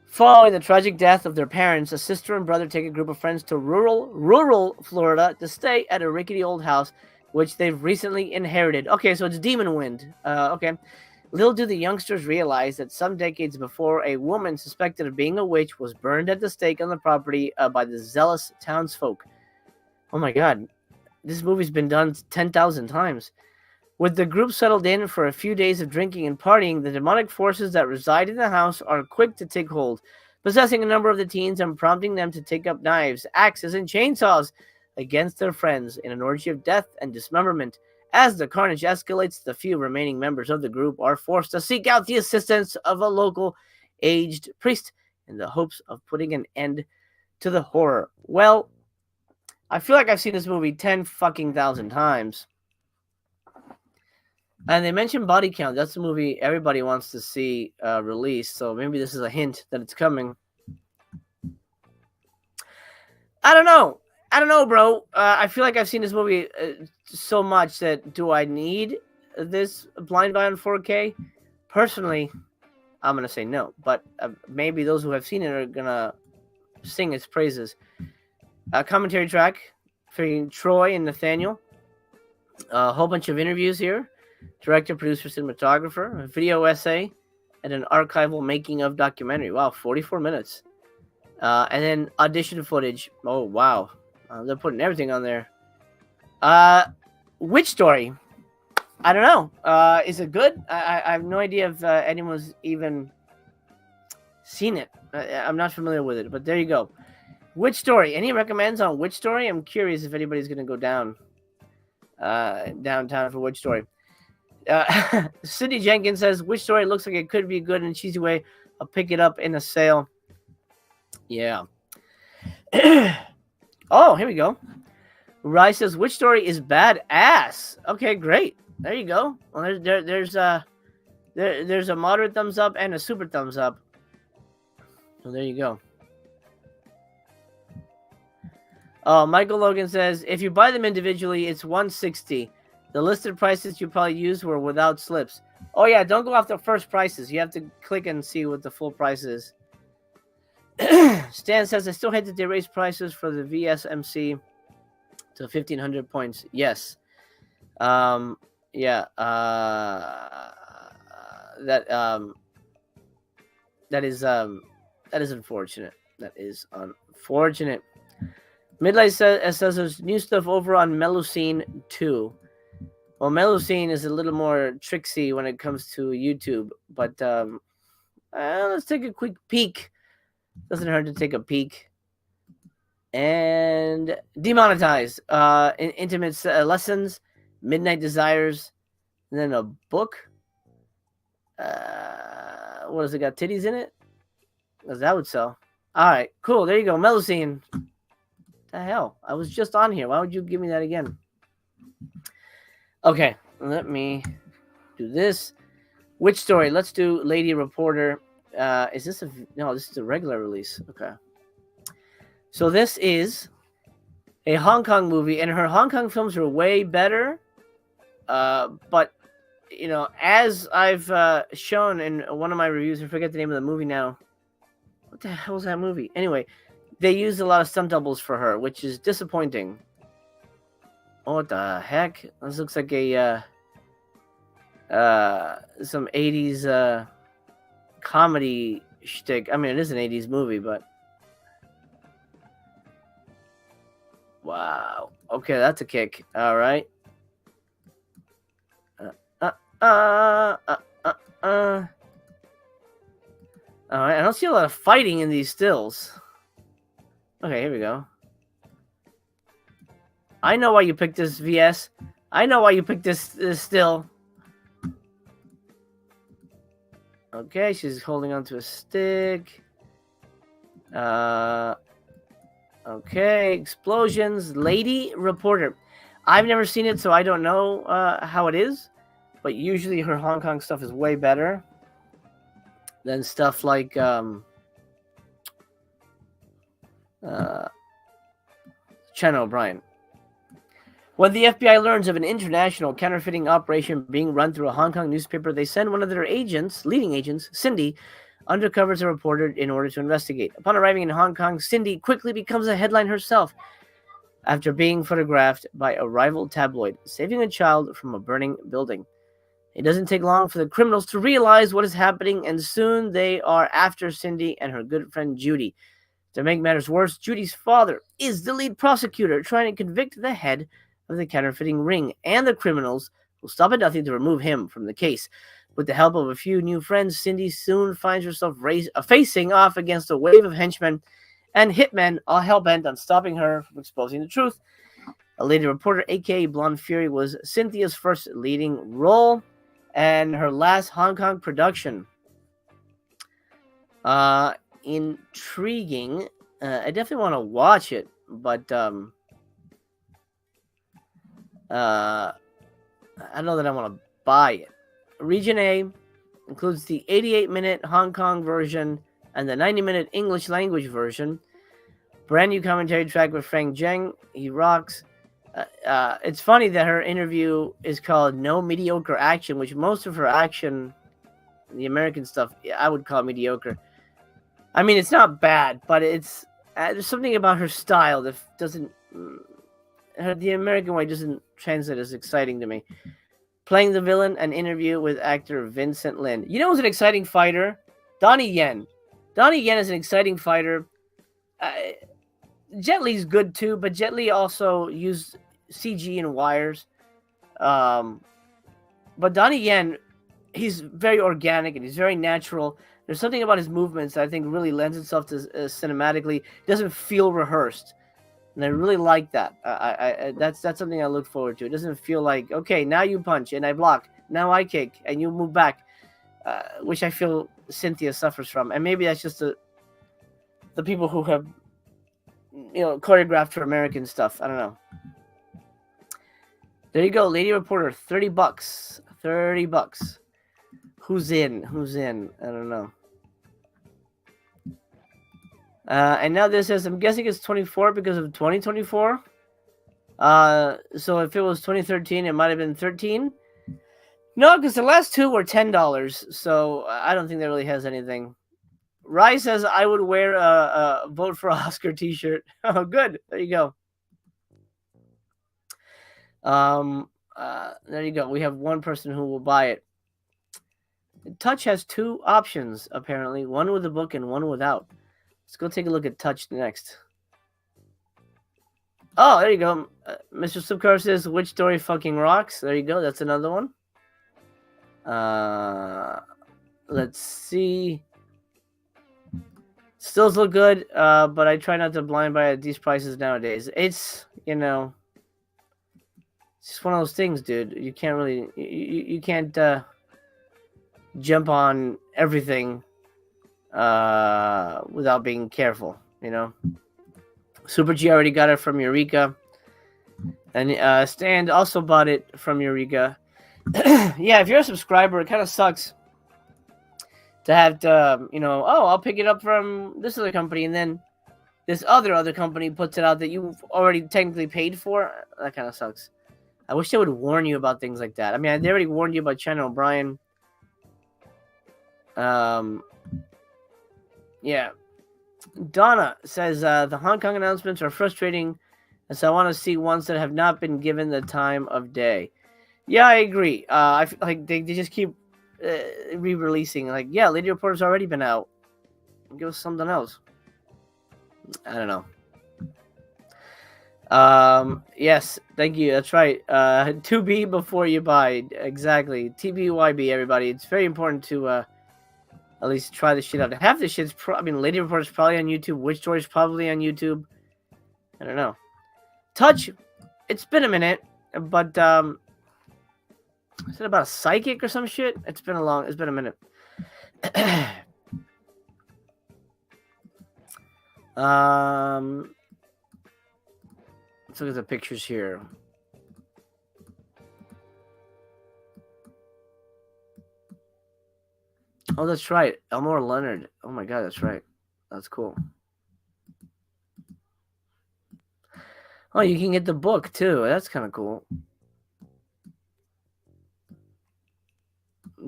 Following the tragic death of their parents, a sister and brother take a group of friends to rural Florida to stay at a rickety old house, which they've recently inherited. Okay, so it's Demon Wind. Okay. Little do the youngsters realize that some decades before, a woman suspected of being a witch was burned at the stake on the property by the zealous townsfolk. Oh my god. This movie's been done 10,000 times. With the group settled in for a few days of drinking and partying, the demonic forces that reside in the house are quick to take hold, possessing a number of the teens and prompting them to take up knives, axes, and chainsaws against their friends in an orgy of death and dismemberment. As the carnage escalates, the few remaining members of the group are forced to seek out the assistance of a local aged priest in the hopes of putting an end to the horror. Well, I feel like I've seen this movie 10 fucking thousand times. And they mentioned Body Count. That's the movie everybody wants to see released. So maybe this is a hint that it's coming. I don't know, bro. I feel like I've seen this movie so much that do I need this Blind Buy on 4K? Personally, I'm going to say no. But maybe those who have seen it are going to sing its praises. Commentary track featuring Troy and Nathaniel. A whole bunch of interviews here. Director, producer, cinematographer, a video essay, and an archival making of documentary. Wow, 44 minutes. And then audition footage. Oh, wow. They're putting everything on there. Which story? I don't know. Is it good? I have no idea if anyone's even seen it. I'm not familiar with it, but there you go. Which story? Any recommends on Which Story? I'm curious if anybody's going to go downtown for Which Story. Cindy Jenkins says, Which Story looks like it could be good in a cheesy way. I'll pick it up in a sale. Yeah. Oh, here we go. Rai says, Which Story is badass? Okay, great. There you go. Well, there's a moderate thumbs up and a super thumbs up. So there you go. Oh, Michael Logan says, if you buy them individually, it's $160. The listed prices you probably used were without slips. Oh, yeah, don't go off the first prices. You have to click and see what the full price is. Stan says, I still hate that they raised prices for the VSMC to 1,500 points. Yes. Yeah. That is unfortunate. That is unfortunate. Midlight says there's new stuff over on Melusine 2. Well, Melusine is a little more tricksy when it comes to YouTube, but let's take a quick peek. Doesn't hurt to take a peek. And Demonetized. Intimate Lessons, Midnight Desires, and then a book. What does it got? Titties in it? Because that would sell. All right, cool. There you go. Melusine. The hell? I was just on here. Why would you give me that again? Okay, let me do this. Which Story? Let's do Lady Reporter. Is this a... No, this is a regular release. Okay. So this is a Hong Kong movie, and her Hong Kong films are way better. But, you know, as I've shown in one of my reviews, I forget the name of the movie now. What the hell is that movie? Anyway, they used a lot of stunt doubles for her, which is disappointing. Oh, what the heck? This looks like a some 80s comedy shtick. I mean, it is an 80s movie, but wow. Okay, that's a kick. All right. All right. I don't see a lot of fighting in these stills. Okay, here we go. I know why you picked this, VS. I know why you picked this still. Okay, she's holding onto a stick. Okay, explosions. Lady Reporter. I've never seen it, so I don't know how it is. But usually her Hong Kong stuff is way better than stuff like Chen O'Brien. When the FBI learns of an international counterfeiting operation being run through a Hong Kong newspaper, they send one of their agents, leading agents, Cindy, undercover as a reporter in order to investigate. Upon arriving in Hong Kong, Cindy quickly becomes a headline herself after being photographed by a rival tabloid, saving a child from a burning building. It doesn't take long for the criminals to realize what is happening, and soon they are after Cindy and her good friend Judy. To make matters worse, Judy's father is the lead prosecutor trying to convict the head of the counterfeiting ring and the criminals will stop at nothing to remove him from the case. With the help of a few new friends, Cindy soon finds herself facing off against a wave of henchmen and hitmen, all hell-bent on stopping her from exposing the truth. A lady reporter, a.k.a. Blonde Fury, was Cynthia's first leading role and her last Hong Kong production. Intriguing. I definitely want to watch it, but I don't know that I want to buy it. Region A includes the 88-minute Hong Kong version and the 90-minute English language version. Brand new commentary track with Frank Zheng. He rocks. It's funny that her interview is called No Mediocre Action, which most of her action, the American stuff, I would call mediocre. I mean, it's not bad, but it's there's something about her style that doesn't... the American way doesn't translate as exciting to me. Playing the villain, an interview with actor Vincent Lin. You know who's an exciting fighter? Donnie Yen. Donnie Yen is an exciting fighter. Jet Li's good too, but Jet Li also used CG and wires. But Donnie Yen, he's very organic and he's very natural. There's something about his movements that I think really lends itself to cinematically. It doesn't feel rehearsed. And I really like that. That's something I look forward to. It doesn't feel like, okay, now you punch and I block. Now I kick and you move back, which I feel Cynthia suffers from. And maybe that's just the people who have, choreographed for American stuff. I don't know. There you go, lady reporter, $30. $30. Who's in? I don't know. And now this says, I'm guessing it's 24 because of 2024. So if it was 2013, it might have been 13. No, because the last two were $10. So I don't think that really has anything. Rye says, I would wear a vote for Oscar t-shirt. Oh, good. There you go. There you go. We have one person who will buy it. Touch has two options, apparently. One with a book and one without. Let's go take a look at Touch next. Oh, there you go. Mr. Subcar says, which story fucking rocks? There you go. That's another one. Let's see. Stills look good, but I try not to blind buy at these prices nowadays. It's, it's just one of those things, dude. You can't really, you can't jump on everything without being careful, Super G already got it from Eureka, and Stan also bought it from Eureka. Yeah, if you're a subscriber, it kind of sucks to have to, I'll pick it up from this other company, and then this other company puts it out that you've already technically paid for. That kind of sucks. I wish they would warn you about things like that. I mean, they already warned you about China O'Brien. Yeah. Donna says, the Hong Kong announcements are frustrating, and so I want to see ones that have not been given the time of day. Yeah, I agree. I feel like they just keep re-releasing. Like, yeah, Lady Reporter's already been out. Give us something else. I don't know. Yes, thank you. That's right. To be before you buy. Exactly. TBYB, everybody. It's very important to at least try this shit out. Half this shit's Lady Reporter's probably on YouTube. Witch Story's probably on YouTube. I don't know. Touch. It's been a minute, but is it about a psychic or some shit? It's been a minute. Let's look at the pictures here. Oh, that's right. Elmore Leonard. Oh my god, that's right. That's cool. Oh, you can get the book too. That's kind of cool.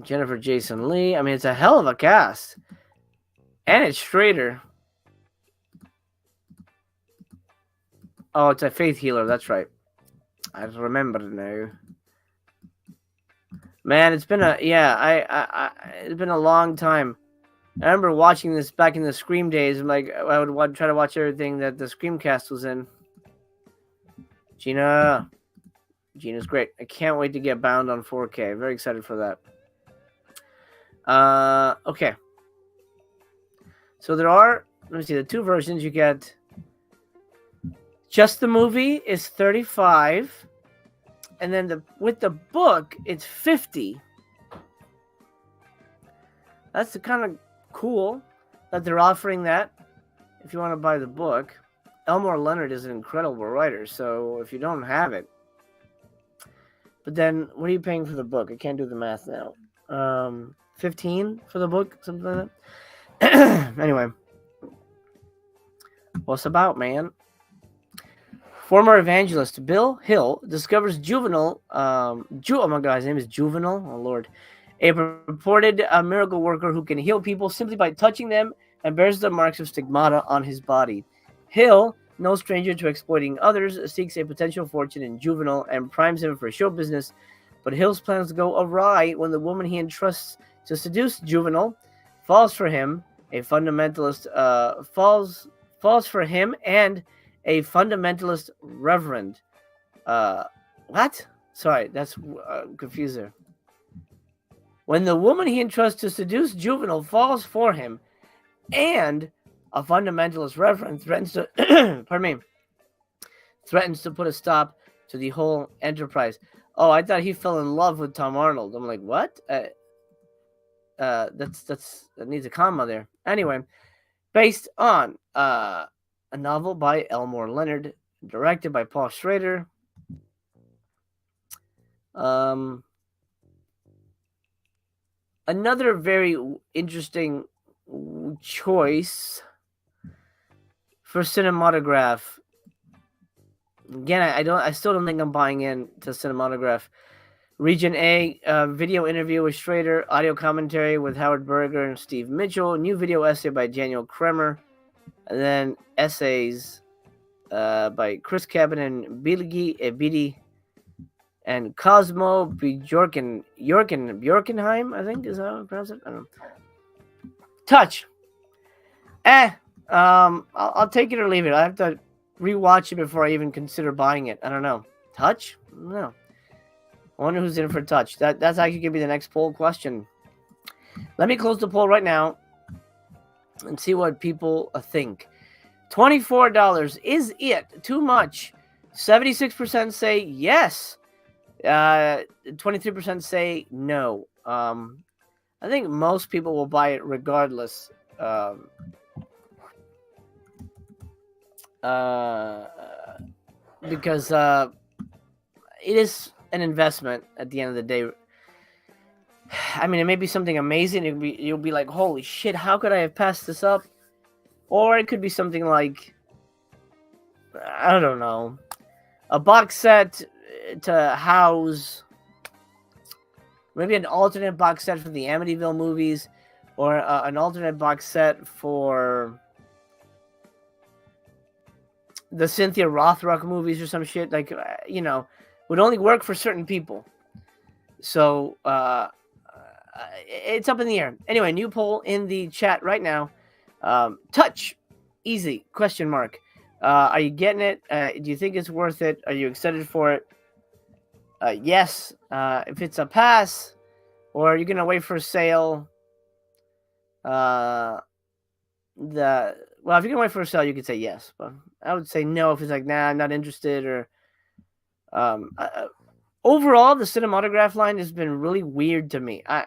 Jennifer Jason Lee. I mean, it's a hell of a cast. And it's straighter. Oh, it's a faith healer. That's right. I remember now. Man, it's been it's been a long time. I remember watching this back in the Scream days. I'm like, I would try to watch everything that the Screamcast was in. Gina. Gene is great. I can't wait to get Bound on 4K. Very excited for that. Okay. So there are, let me see, the two versions. You get just the movie is $35, and then with the book it's $50. That's kind of cool that they're offering that if you want to buy the book. Elmore Leonard is an incredible writer, so if you don't have it, but then what are you paying for the book? I can't do the math now. 15 for the book, something like that. Anyway, what's about, man? Former evangelist Bill Hill discovers Juvenile. Oh my God, his name is Juvenile. Oh Lord, a purported miracle worker who can heal people simply by touching them and bears the marks of stigmata on his body. Hill, no stranger to exploiting others, seeks a potential fortune in Juvenile and primes him for show business. But Hill's plans go awry when the woman he entrusts to seduce Juvenile falls for him. A fundamentalist falls for him and a fundamentalist reverend. What? Sorry, that's confused there. When the woman he entrusts to seduce Juvenile falls for him, and a fundamentalist reverend threatens to, threatens to put a stop to the whole enterprise. Oh, I thought he fell in love with Tom Arnold. I'm like, what? That needs a comma there. Anyway, based on a novel by Elmore Leonard, directed by Paul Schrader. Another very interesting choice for cinematograph. Again, I still don't think I'm buying into cinematograph. Region A, video interview with Schrader, audio commentary with Howard Berger and Steve Mitchell, new video essay by Daniel Kremer, and then essays by Chris Cabin and Bilgi Ebidi and Cosmo Bjorkenheim, I think is how I pronounce it. I don't know. Touch. I'll take it or leave it. I have to rewatch it before I even consider buying it. I don't know. Touch? No. I wonder who's in for Touch. That's actually going to be the next poll question. Let me close the poll right now and see what people think. $24. Is it too much? 76% say yes. 23% say no. I think most people will buy it regardless. Because it is an investment at the end of the day. I mean, it may be something amazing. You'll be like, holy shit, how could I have passed this up? Or it could be something like, I don't know, a box set to house maybe an alternate box set for the Amityville movies, or an alternate box set for the Cynthia Rothrock movies or some shit. Like, would only work for certain people. So it's up in the air. Anyway, new poll in the chat right now. Touch, easy, question mark. Are you getting it? Do you think it's worth it? Are you excited for it? Yes. If it's a pass, or you're gonna wait for a sale. If you're gonna wait for a sale, you could say yes, but I would say no if it's like, nah, I'm not interested. Or overall, the cinematograph line has been really weird to me. I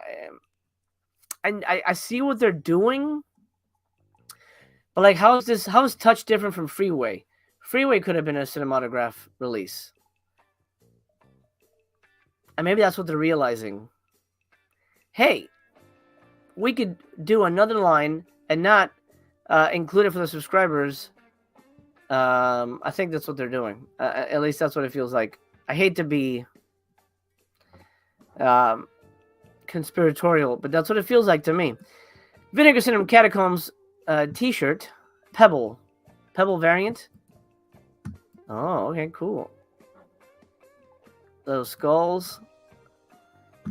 see what they're doing, but like, how is Touch different from Freeway? Freeway could have been a cinematograph release, and maybe that's what they're realizing. Hey, we could do another line and not include it for the subscribers. I think that's what they're doing. At least that's what it feels like. I hate to be conspiratorial, but that's what it feels like to me. Vinegar Cinema Catacombs t-shirt, Pebble variant. Oh, okay, cool. Those skulls.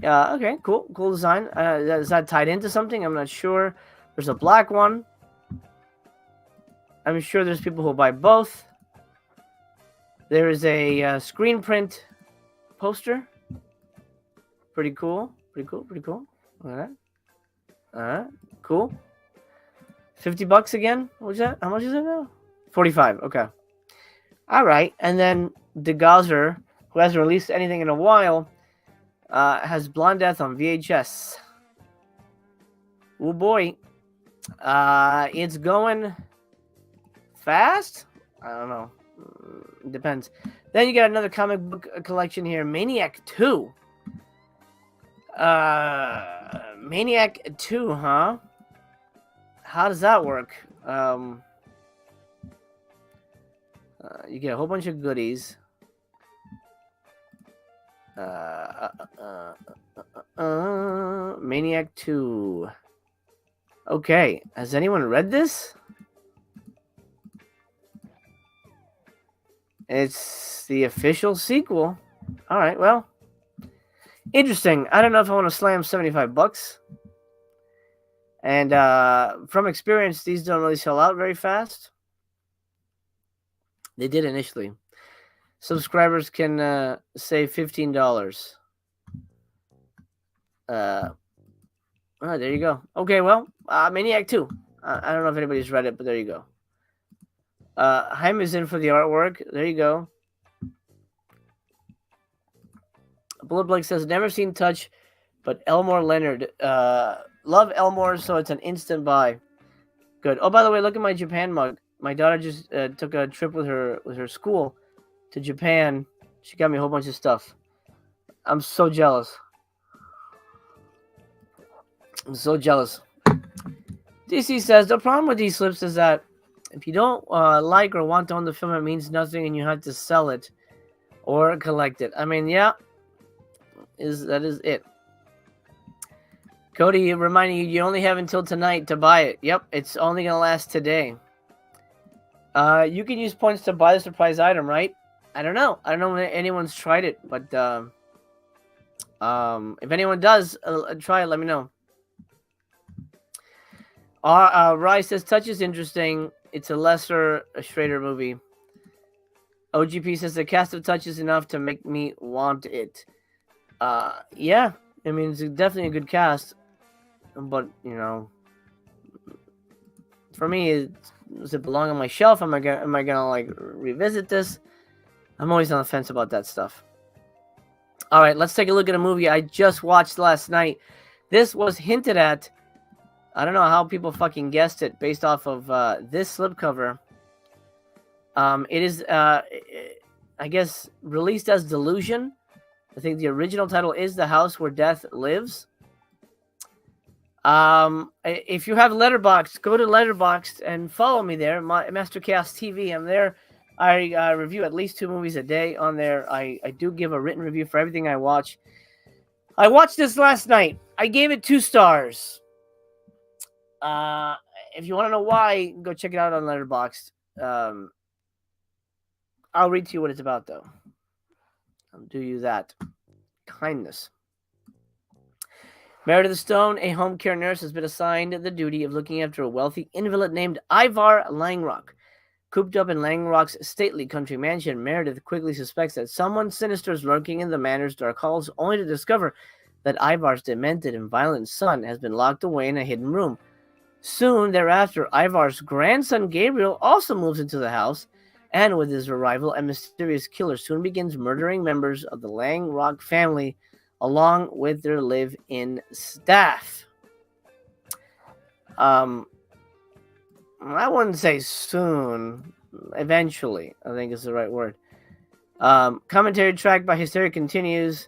Okay, cool design. Is that tied into something? I'm not sure. There's a black one. I'm sure there's people who buy both. There is a screen print poster. Pretty cool. Pretty cool. Pretty cool. All right. Cool. $50 again? What was that? How much is it now? 45. Okay. All right. And then De Gazer, who hasn't released anything in a while, has Blonde Death on VHS. Oh boy. It's going fast? I don't know. Depends. Then you got another comic book collection here. Maniac 2. Maniac 2, huh? How does that work? You get a whole bunch of goodies. Maniac 2. Okay, has anyone read this? It's the official sequel. All right, well, interesting. I don't know if I want to slam $75. And from experience, these don't really sell out very fast. They did initially. Subscribers can save $15. Oh, there you go. Okay, well, Maniac 2. I don't know if anybody's read it, but there you go. Haim is in for the artwork. There you go. Bullet Blake says, never seen Touch, but Elmore Leonard. Love Elmore, so it's an instant buy. Good. Oh, by the way, look at my Japan mug. My daughter just took a trip with her school to Japan. She got me a whole bunch of stuff. I'm so jealous. I'm so jealous. DC says, the problem with these slips is that if you don't like or want to own the film, it means nothing and you have to sell it or collect it. I mean, yeah, that is it. Cody, reminding you only have until tonight to buy it. Yep, it's only going to last today. You can use points to buy the surprise item, right? I don't know. I don't know if anyone's tried it, but if anyone does try it, let me know. Rye says, Touch is interesting. It's a lesser Schrader movie. OGP says, the cast of Touch is enough to make me want it. Yeah. I mean, it's definitely a good cast. But, you know, for me, does it belong on my shelf? Am I gonna like revisit this? I'm always on the fence about that stuff. All right, let's take a look at a movie I just watched last night. This was hinted at. I don't know how people fucking guessed it based off of this slipcover. It is, I guess, released as Delusion. I think the original title is The House Where Death Lives. If you have Letterboxd, go to Letterboxd and follow me there. Master Chaos TV. I'm there. I review at least 2 movies a day on there. I do give a written review for everything I watch. I watched this last night. I gave it 2 stars. If you want to know why, go check it out on Letterboxd. I'll read to you what it's about, though. I'll do you that kindness. Meredith Stone, a home care nurse, has been assigned the duty of looking after a wealthy invalid named Ivar Langrock. Cooped up in Langrock's stately country mansion, Meredith quickly suspects that someone sinister is lurking in the manor's dark halls, only to discover that Ivar's demented and violent son has been locked away in a hidden room. Soon thereafter, Ivar's grandson Gabriel also moves into the house, and with his arrival, a mysterious killer soon begins murdering members of the Langrock family, along with their live-in staff. I wouldn't say soon. Eventually, I think is the right word. Commentary track by Hysteria continues.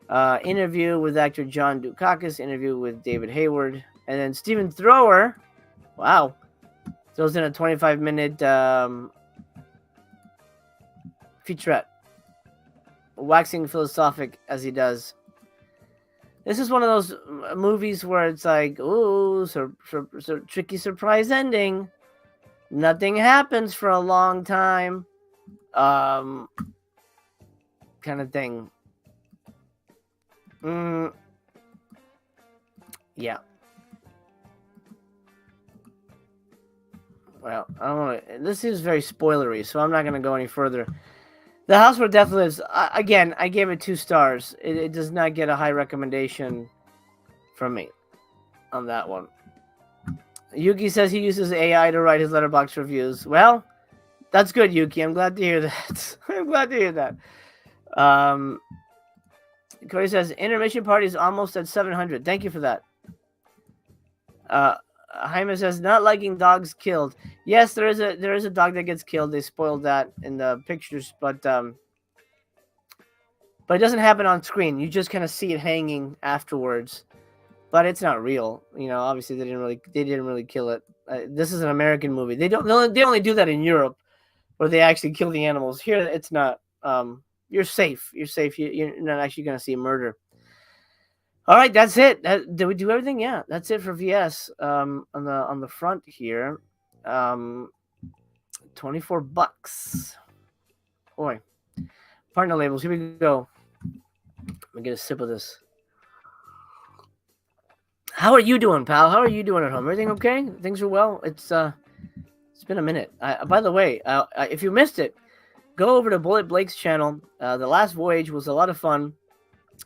Interview with actor John Dukakis. Interview with David Hayward. And then Stephen Thrower, wow, throws in a 25-minute featurette. Waxing philosophic as he does. This is one of those movies where it's like, ooh, tricky surprise ending. Nothing happens for a long time. Kind of thing. Yeah. Well, I don't know. This is very spoilery, so I'm not going to go any further The House Where Death Lives. Again, I gave it 2 stars. It does not get a high recommendation from me on that one. Yuki says he uses AI to write his letterbox reviews. Well, that's good, Yuki. I'm glad to hear that. I'm glad to hear that. Cody says intermission party is almost at 700. Thank you for that. Jaime says not liking dogs killed. Yes, there is a dog that gets killed. They spoiled that in the pictures, but it doesn't happen on screen. You just kind of see it hanging afterwards. But it's not real, you know. Obviously, they didn't really kill it. This is an American movie. They only do that in Europe, where they actually kill the animals. Here, it's not. You're safe. You're safe. You're not actually going to see murder. All right, that's it. Did we do everything? Yeah, that's it for VS. On the front here, $24. Boy, partner labels. Here we go. Let me get a sip of this. How are you doing, pal? How are you doing at home? Everything okay? Things are well? It's been a minute. By the way, if you missed it, go over to Bullet Blake's channel. The Last Voyage was a lot of fun.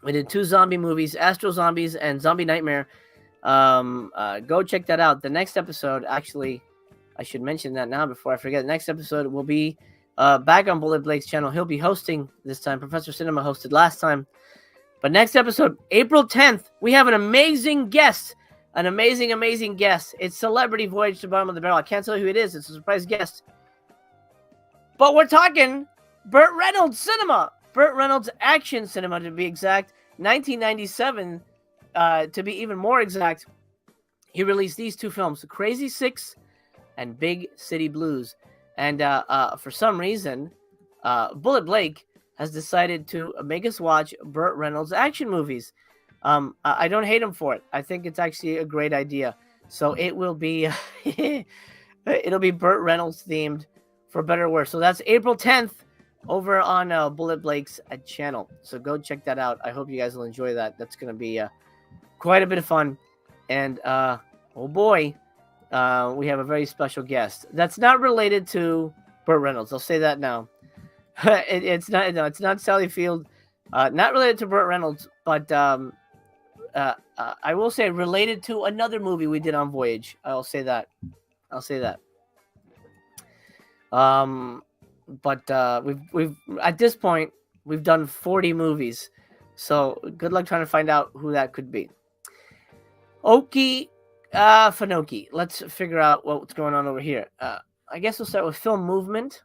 We did 2 zombie movies, Astro Zombies and Zombie Nightmare. Go check that out. The next episode, actually, I should mention that now before I forget. The next episode will be back on Bullet Blake's channel. He'll be hosting this time. Professor Cinema hosted last time. But next episode, April 10th, we have an amazing guest. An amazing, amazing guest. It's Celebrity Voyage to the Bottom of the Barrel. I can't tell you who it is. It's a surprise guest. But we're talking Burt Reynolds cinema. Burt Reynolds action cinema, to be exact. 1997, to be even more exact. He released these 2 films, Crazy 6 and Big City Blues. And for some reason, Bullet Blake has decided to make us watch Burt Reynolds action movies. I don't hate him for it. I think it's actually a great idea. So it will be, it'll be Burt Reynolds themed for better or worse. So that's April 10th over on Bullet Blake's channel. So go check that out. I hope you guys will enjoy that. That's going to be quite a bit of fun. And oh boy, we have a very special guest that's not related to Burt Reynolds. I'll say that now. It's not. No, it's not Sally Field. Not related to Burt Reynolds, but I will say related to another movie we did on Voyage. I'll say that. But we've at this point we've done 40 movies, so good luck trying to find out who that could be. Okie Fanoki. Let's figure out what's going on over here. I guess we'll start with Film Movement.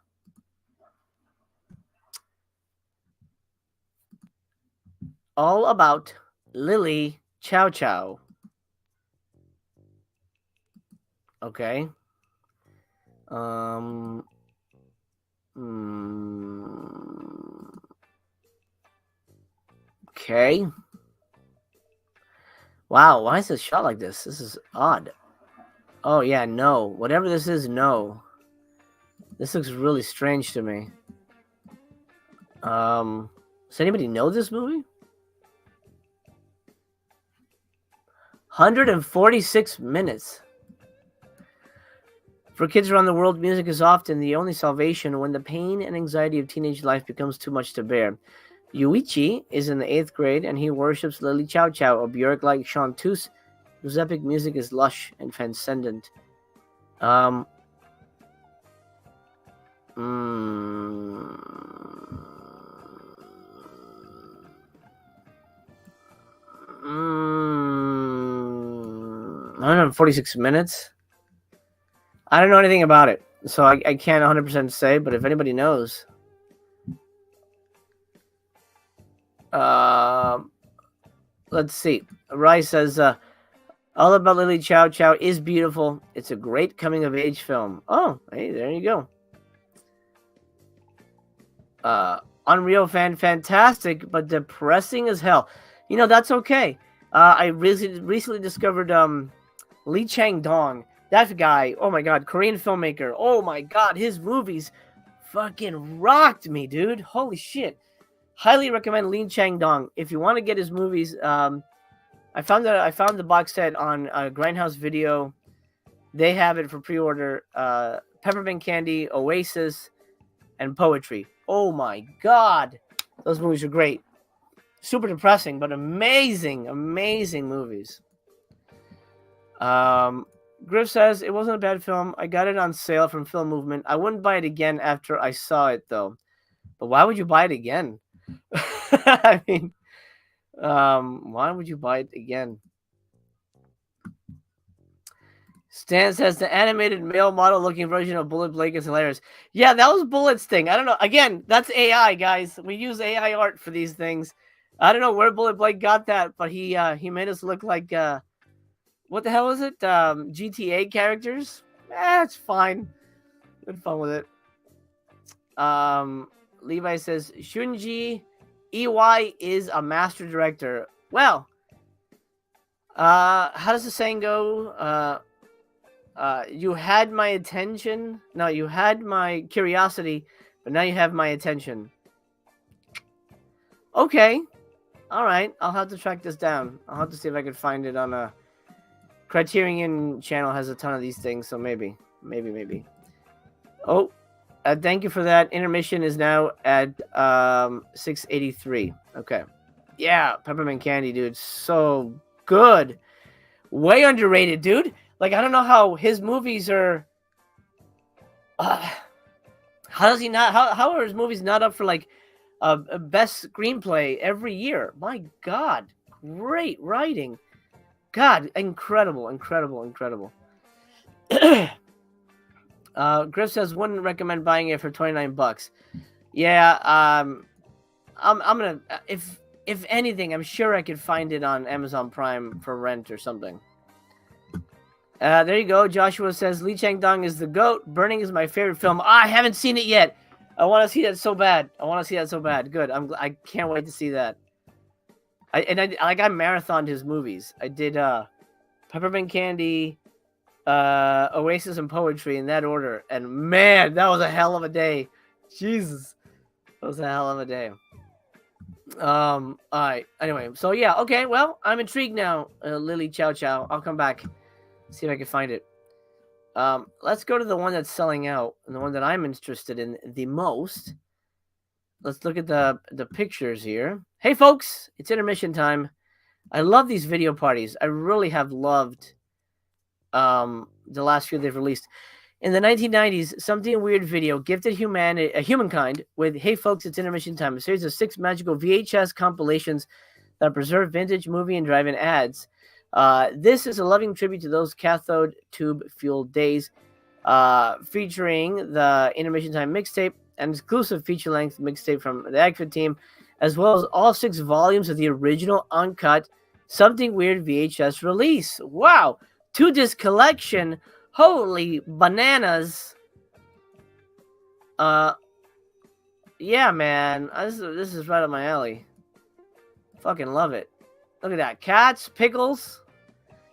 All about Lily Chow Chow. Okay. Okay. Wow, why is this shot like this? This is odd. Oh, yeah, no. Whatever this is, no. This looks really strange to me. Does anybody know this movie? 146 minutes. For kids around the world, music is often the only salvation when the pain and anxiety of teenage life becomes too much to bear. Yuichi is in the 8th grade, and he worships Lily Chow Chow, a Björk-like chanteuse whose epic music is lush and transcendent. I don't know, 46 minutes. I don't know anything about it, so I can't 100% say, but if anybody knows. Let's see. Rai says, All About Lily Chow Chow is beautiful. It's a great coming-of-age film. Oh, hey, there you go. Unreal fan, fantastic, but depressing as hell. You know, that's okay. I recently discovered Lee Chang-dong. That guy, oh my god, Korean filmmaker. Oh my god, his movies fucking rocked me, dude. Holy shit. Highly recommend Lee Chang-dong. If you want to get his movies, I found the box set on Grindhouse Video. They have it for pre-order. Peppermint Candy, Oasis, and Poetry. Oh my God. Those movies are great. Super depressing, but amazing, amazing movies. Griff says, it wasn't a bad film. I got it on sale from Film Movement. I wouldn't buy it again after I saw it, though. But why would you buy it again? I mean, why would you buy it again? Stan says, the animated male model-looking version of Bullet Blake is hilarious. Yeah, that was Bullet's thing. I don't know. Again, that's AI, guys. We use AI art for these things. I don't know where Bullet Blake got that, but he made us look like... what the hell is it? GTA characters? It's fine. Good fun with it. Levi says, Shunji EY is a master director. Well, how does the saying go? You had my attention. No, you had my curiosity, but now you have my attention. Okay. All right. I'll have to track this down. I'll have to see if I can find it on a... Criterion channel has a ton of these things, so maybe. Oh, thank you for that. Intermission is now at 683. Okay. Yeah, Peppermint Candy, dude. So good. Way underrated, dude. Like, I don't know how his movies are... how does he not... How are his movies not up for, like, a best screenplay every year? My God. Great writing. God, incredible. Griff says, wouldn't recommend buying it for $29. Yeah, I'm gonna, if anything, I'm sure I could find it on Amazon Prime for rent or something. There you go. Joshua says, Lee Chang-dong is the GOAT. Burning is my favorite film. I haven't seen it yet. I want to see that so bad. Good. I can't wait to see that. I marathoned his movies. I did Peppermint Candy, Oasis, and Poetry in that order. And man, that was a hell of a day. Jesus. That was a hell of a day. All right. Anyway, so yeah, okay. Well, I'm intrigued now. Lily Chow Chow. I'll come back. See if I can find it. Let's go to the one that's selling out and the one that I'm interested in the most. Let's look at the pictures here. Hey, folks, it's intermission time. I love these video parties. I really have loved the last few they've released. In the 1990s, Something Weird Video gifted humankind with Hey, Folks, it's Intermission Time, a series of 6 magical VHS compilations that preserve vintage movie and drive-in ads. This is a loving tribute to those cathode tube-fueled days, featuring the Intermission Time mixtape, an exclusive feature-length mixtape from the Agfit team, as well as all 6 volumes of the original uncut Something Weird VHS release. Wow! 2-disc collection. Holy bananas. Yeah, man. This is right up my alley. Fucking love it. Look at that. Cats, pickles.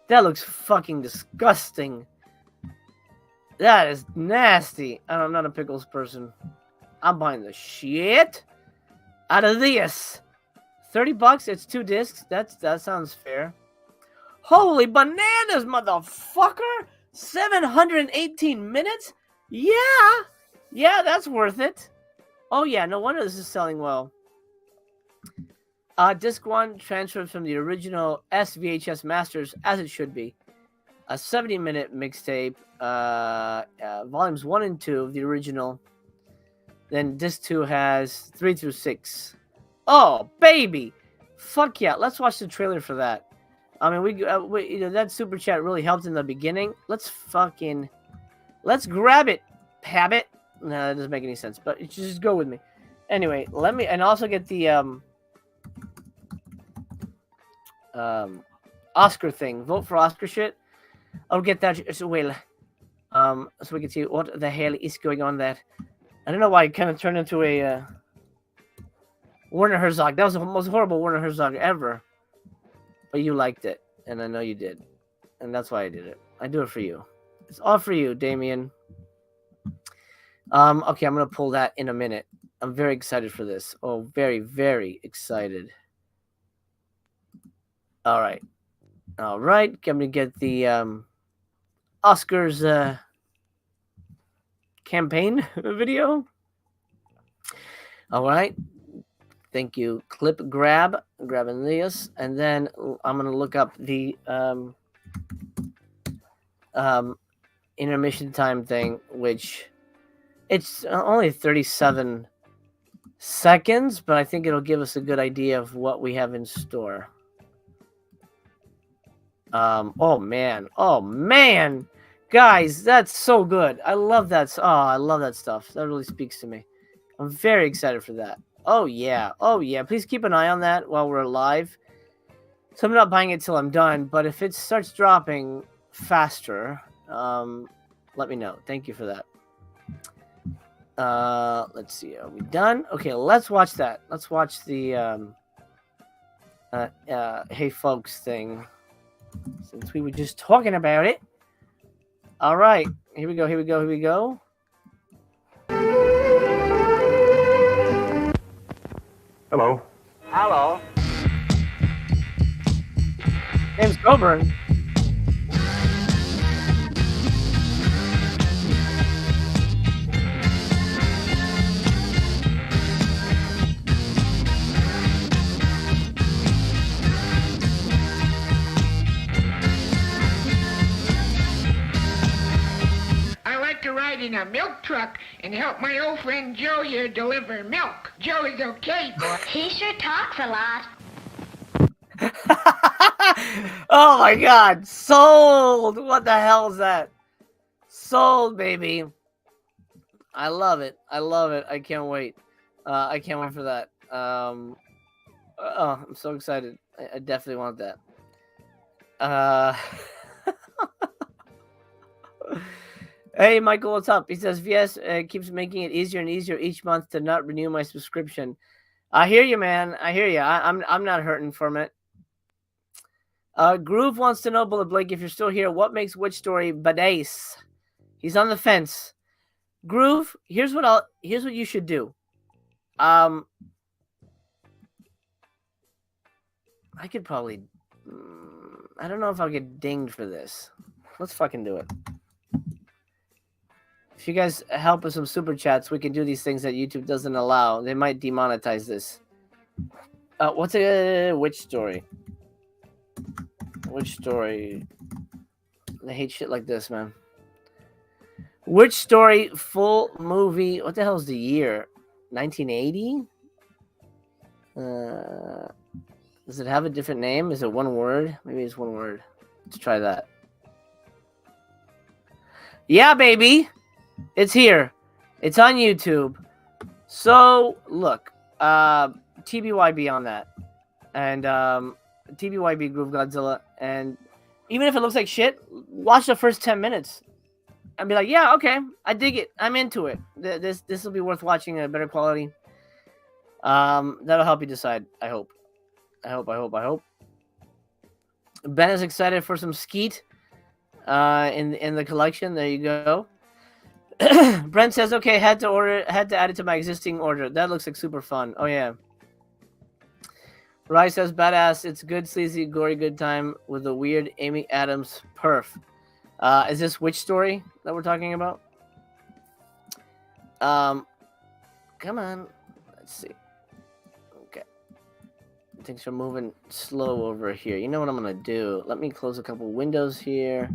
That looks fucking disgusting. That is nasty. I'm not a pickles person. I'm buying the shit out of this. $30. It's 2 discs. That sounds fair. Holy bananas, motherfucker! 718 minutes? Yeah, that's worth it. Oh yeah, no wonder this is selling well. Disc 1 transferred from the original SVHS masters, as it should be. A 70-minute mixtape. Volumes 1 and 2 of the original. Then disc 2 has 3 through 6. Oh, baby! Fuck yeah, let's watch the trailer for that. I mean, we that super chat really helped in the beginning. Let's grab it, Pabbit. No, that doesn't make any sense, but just go with me. Anyway, and also get the Oscar thing. Vote for Oscar shit. I'll get that as well. So we can see what the hell is going on there. I don't know why it kind of turned into a Werner Herzog. That was the most horrible Werner Herzog ever. But you liked it, and I know you did. And that's why I did it. I do it for you. It's all for you, Damien. Okay, I'm going to pull that in a minute. I'm very excited for this. Oh, very, very excited. All right. I'm going to get the Oscars campaign video. All right. Thank you. Clip grab, grabbing this, and then I'm gonna look up the intermission time thing, which it's only 37 seconds, but I think it'll give us a good idea of what we have in store. Oh man, guys, that's so good. I love that. Oh, I love that stuff. That really speaks to me. I'm very excited for that. Oh yeah. Please keep an eye on that while we're live. So I'm not buying it till I'm done, but if it starts dropping faster, let me know. Thank you for that. Let's see. Are we done? Okay, let's watch that. Let's watch the hey folks thing, since we were just talking about it. All right, here we go. Hello. Hello. Name's Coburn. Ride in a milk truck and help my old friend Joe here deliver milk. Joe is okay, boy. He sure talks a lot. Oh my god, sold! What the hell is that? Sold, baby. I love it. I can't wait. I can't wait for that. Oh, I'm so excited. I definitely want that. Hey, Michael, what's up? He says, VS keeps making it easier and easier each month to not renew my subscription. I hear you, man. I hear you. I'm not hurting from it. Groove wants to know, Bullet Blake, if you're still here, what makes which story badass? He's on the fence. Groove, here's what you should do. I could probably, I don't know if I'll get dinged for this. Let's fucking do it. If you guys help with some super chats, we can do these things that YouTube doesn't allow. They might demonetize this. Which story? Which story? I hate shit like this, man. Which story full movie? What the hell is the year? 1980? Does it have a different name? Is it one word? Maybe it's one word. Let's try that. Yeah, baby. It's here. It's on YouTube. So, look. TBYB on that. And TBYB Groove Godzilla. And even if it looks like shit, watch the first 10 minutes. And be like, yeah, okay. I dig it. I'm into it. This will be worth watching at a better quality. That'll help you decide. I hope. Ben is excited for some Skeet in the collection. There you go. Brent says, okay, had to add it to my existing order. That looks like super fun. Oh yeah. Rai says, badass. It's good, sleazy, gory, good time with a weird Amy Adams perf. Is this which story that we're talking about? Come on. Let's see. Okay. Things are moving slow over here. You know what I'm going to do? Let me close a couple windows here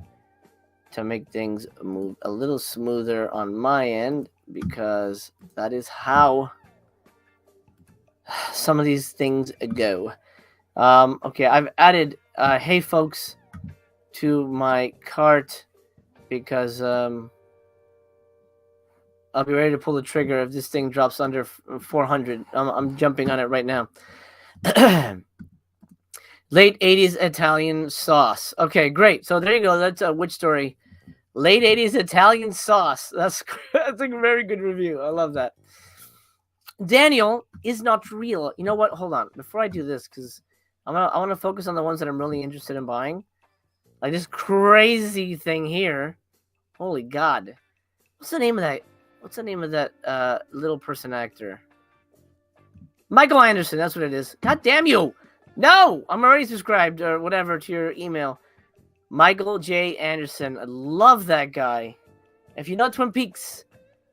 to make things move a little smoother on my end, because that is how some of these things go. Okay, I've added hey folks to my cart because I'll be ready to pull the trigger if this thing drops under 400. I'm jumping on it right now. Late 80s Italian sauce. Okay, great. So there you go. That's a which story. Late 80s Italian sauce. That's a very good review. I love that. Daniel is not real. You know what? Hold on. Before I do this, because I want to focus on the ones that I'm really interested in buying. Like this crazy thing here. Holy God. What's the name of that? What's the name of that little person actor? Michael Anderson. That's what it is. God damn you. No, I'm already subscribed or whatever to your email. Michael J. Anderson. I love that guy. If you know Twin Peaks,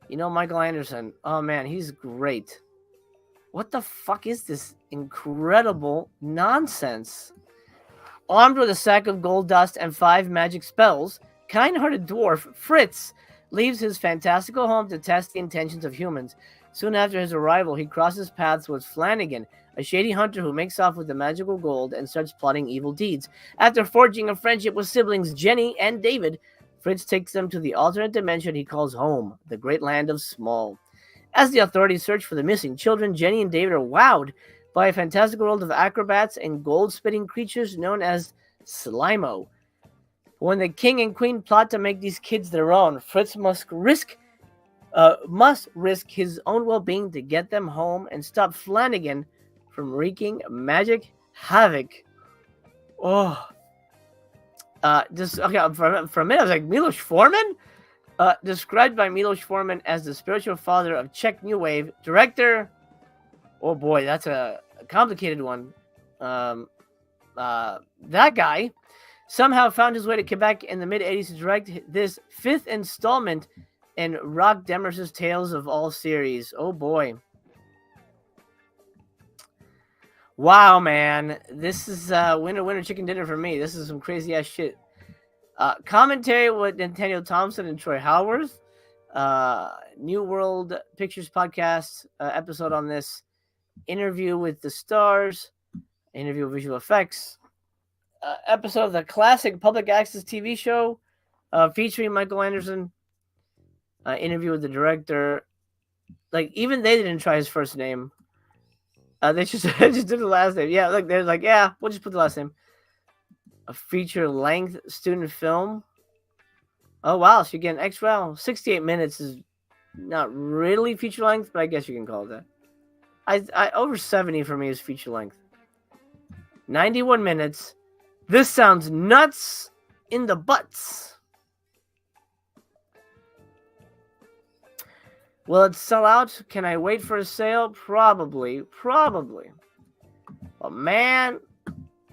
you know Michael Anderson. Oh, man, he's great. What the fuck is this incredible nonsense? Armed with a sack of gold dust and 5 magic spells, kind-hearted dwarf Fritz leaves his fantastical home to test the intentions of humans. Soon after his arrival, he crosses paths with Flanagan, a shady hunter who makes off with the magical gold and starts plotting evil deeds. After forging a friendship with siblings Jenny and David, Fritz takes them to the alternate dimension he calls home, the great land of Small. As the authorities search for the missing children, Jenny and David are wowed by a fantastical world of acrobats and gold-spitting creatures known as Slimo. When the king and queen plot to make these kids their own, Fritz must risk his own well-being to get them home and stop Flanagan from wreaking magic havoc. Oh. For a minute, I was like, Milos Forman? Described by Milos Forman as the spiritual father of Czech New Wave, director. Oh boy, that's a complicated one. That guy somehow found his way to Quebec in the mid-'80s to direct this 5th installment in Rock Demers's Tales of All series. Oh boy. Wow, man. This is winner chicken dinner for me. This is some crazy ass shit. Commentary with Nathaniel Thompson and Troy Howarth. New World Pictures podcast episode on this. Interview with the stars. Interview with visual effects. Episode of the classic public access TV show featuring Michael Anderson. Interview with the director. Like, even they didn't try his first name. They just did the last name. Yeah, look, they're like, yeah, we'll just put the last name. A feature-length student film. Oh, wow, so you get an extra 68 minutes is not really feature-length, but I guess you can call it that. I over 70 for me is feature-length. 91 minutes. This sounds nuts in the butts. Will it sell out? Can I wait for a sale? Probably. But man,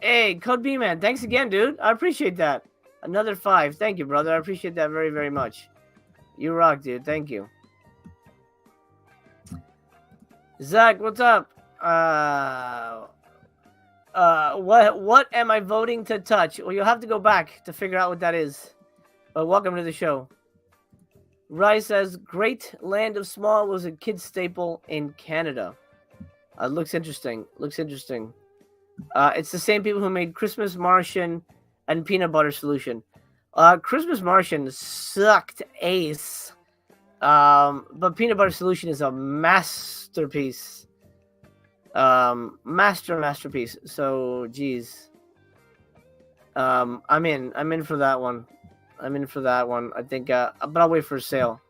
hey, Code B man, thanks again, dude. I appreciate that. Another 5. Thank you, brother. I appreciate that very, very much. You rock, dude. Thank you. Zach, what's up? What am I voting to touch? Well, you'll have to go back to figure out what that is. But welcome to the show. Rice says, Great Land of Small was a kid's staple in Canada. Looks interesting. It's the same people who made Christmas Martian and Peanut Butter Solution. Christmas Martian sucked ace. But Peanut Butter Solution is a masterpiece. Masterpiece. So, geez. I'm in for that one. I think, but I'll wait for a sale.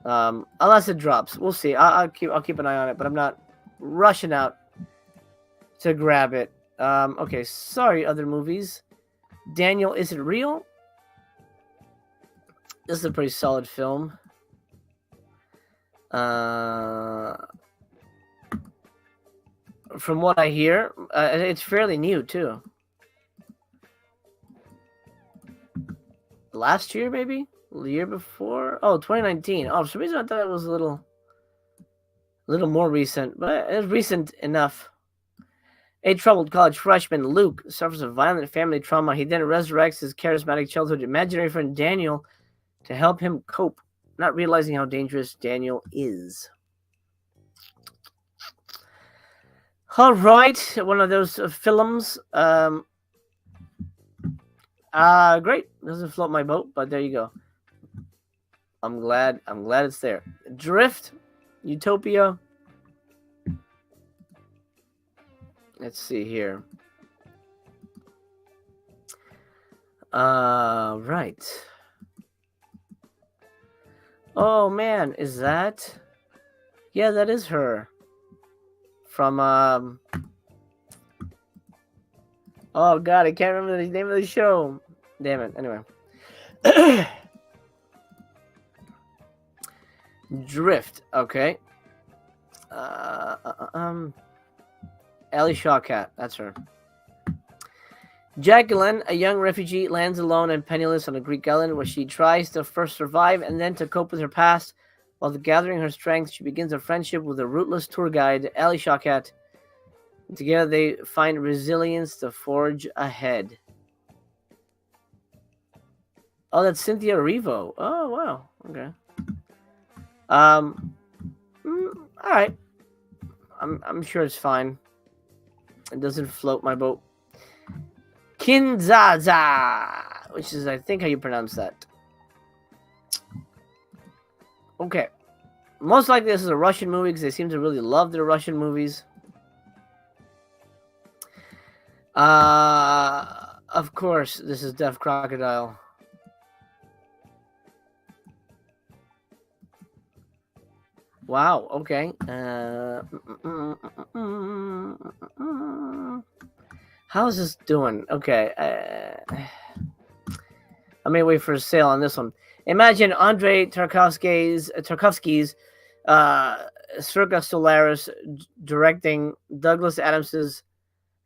Unless it drops, we'll see. I'll keep an eye on it, but I'm not rushing out to grab it. Okay, sorry, other movies. Daniel, Is It Real? This is a pretty solid film. From what I hear, it's fairly new too. Last year, maybe? The year before? Oh, 2019. Oh, for some reason I thought it was a little more recent, but it's recent enough. A troubled college freshman, Luke, suffers a violent family trauma. He then resurrects his charismatic childhood imaginary friend Daniel to help him cope, not realizing how dangerous Daniel is. All right, one of those films. Great. Doesn't float my boat, but there you go. I'm glad it's there. Drift, Utopia. Let's see here. Right. Oh man, is that? Yeah, that is her. From oh god, I can't remember the name of the show. Damn it. Anyway. Drift. Okay. Ellie Shawkat. That's her. Jacqueline, a young refugee, lands alone and penniless on a Greek island where she tries to first survive and then to cope with her past While gathering her strength, she begins a friendship with a rootless tour guide, Ali Shawkat. Together, they find resilience to forge ahead. Oh, that's Cynthia Erivo. Oh, wow. Okay. All right. I'm sure it's fine. It doesn't float my boat. Kinzaza, which is, I think, how you pronounce that. Okay. Most likely this is a Russian movie because they seem to really love their Russian movies. Of course, this is Deaf Crocodile. Wow, okay. How is this doing? Okay. I may wait for a sale on this one. Imagine Andrei Tarkovsky's Circa Solaris directing Douglas Adams's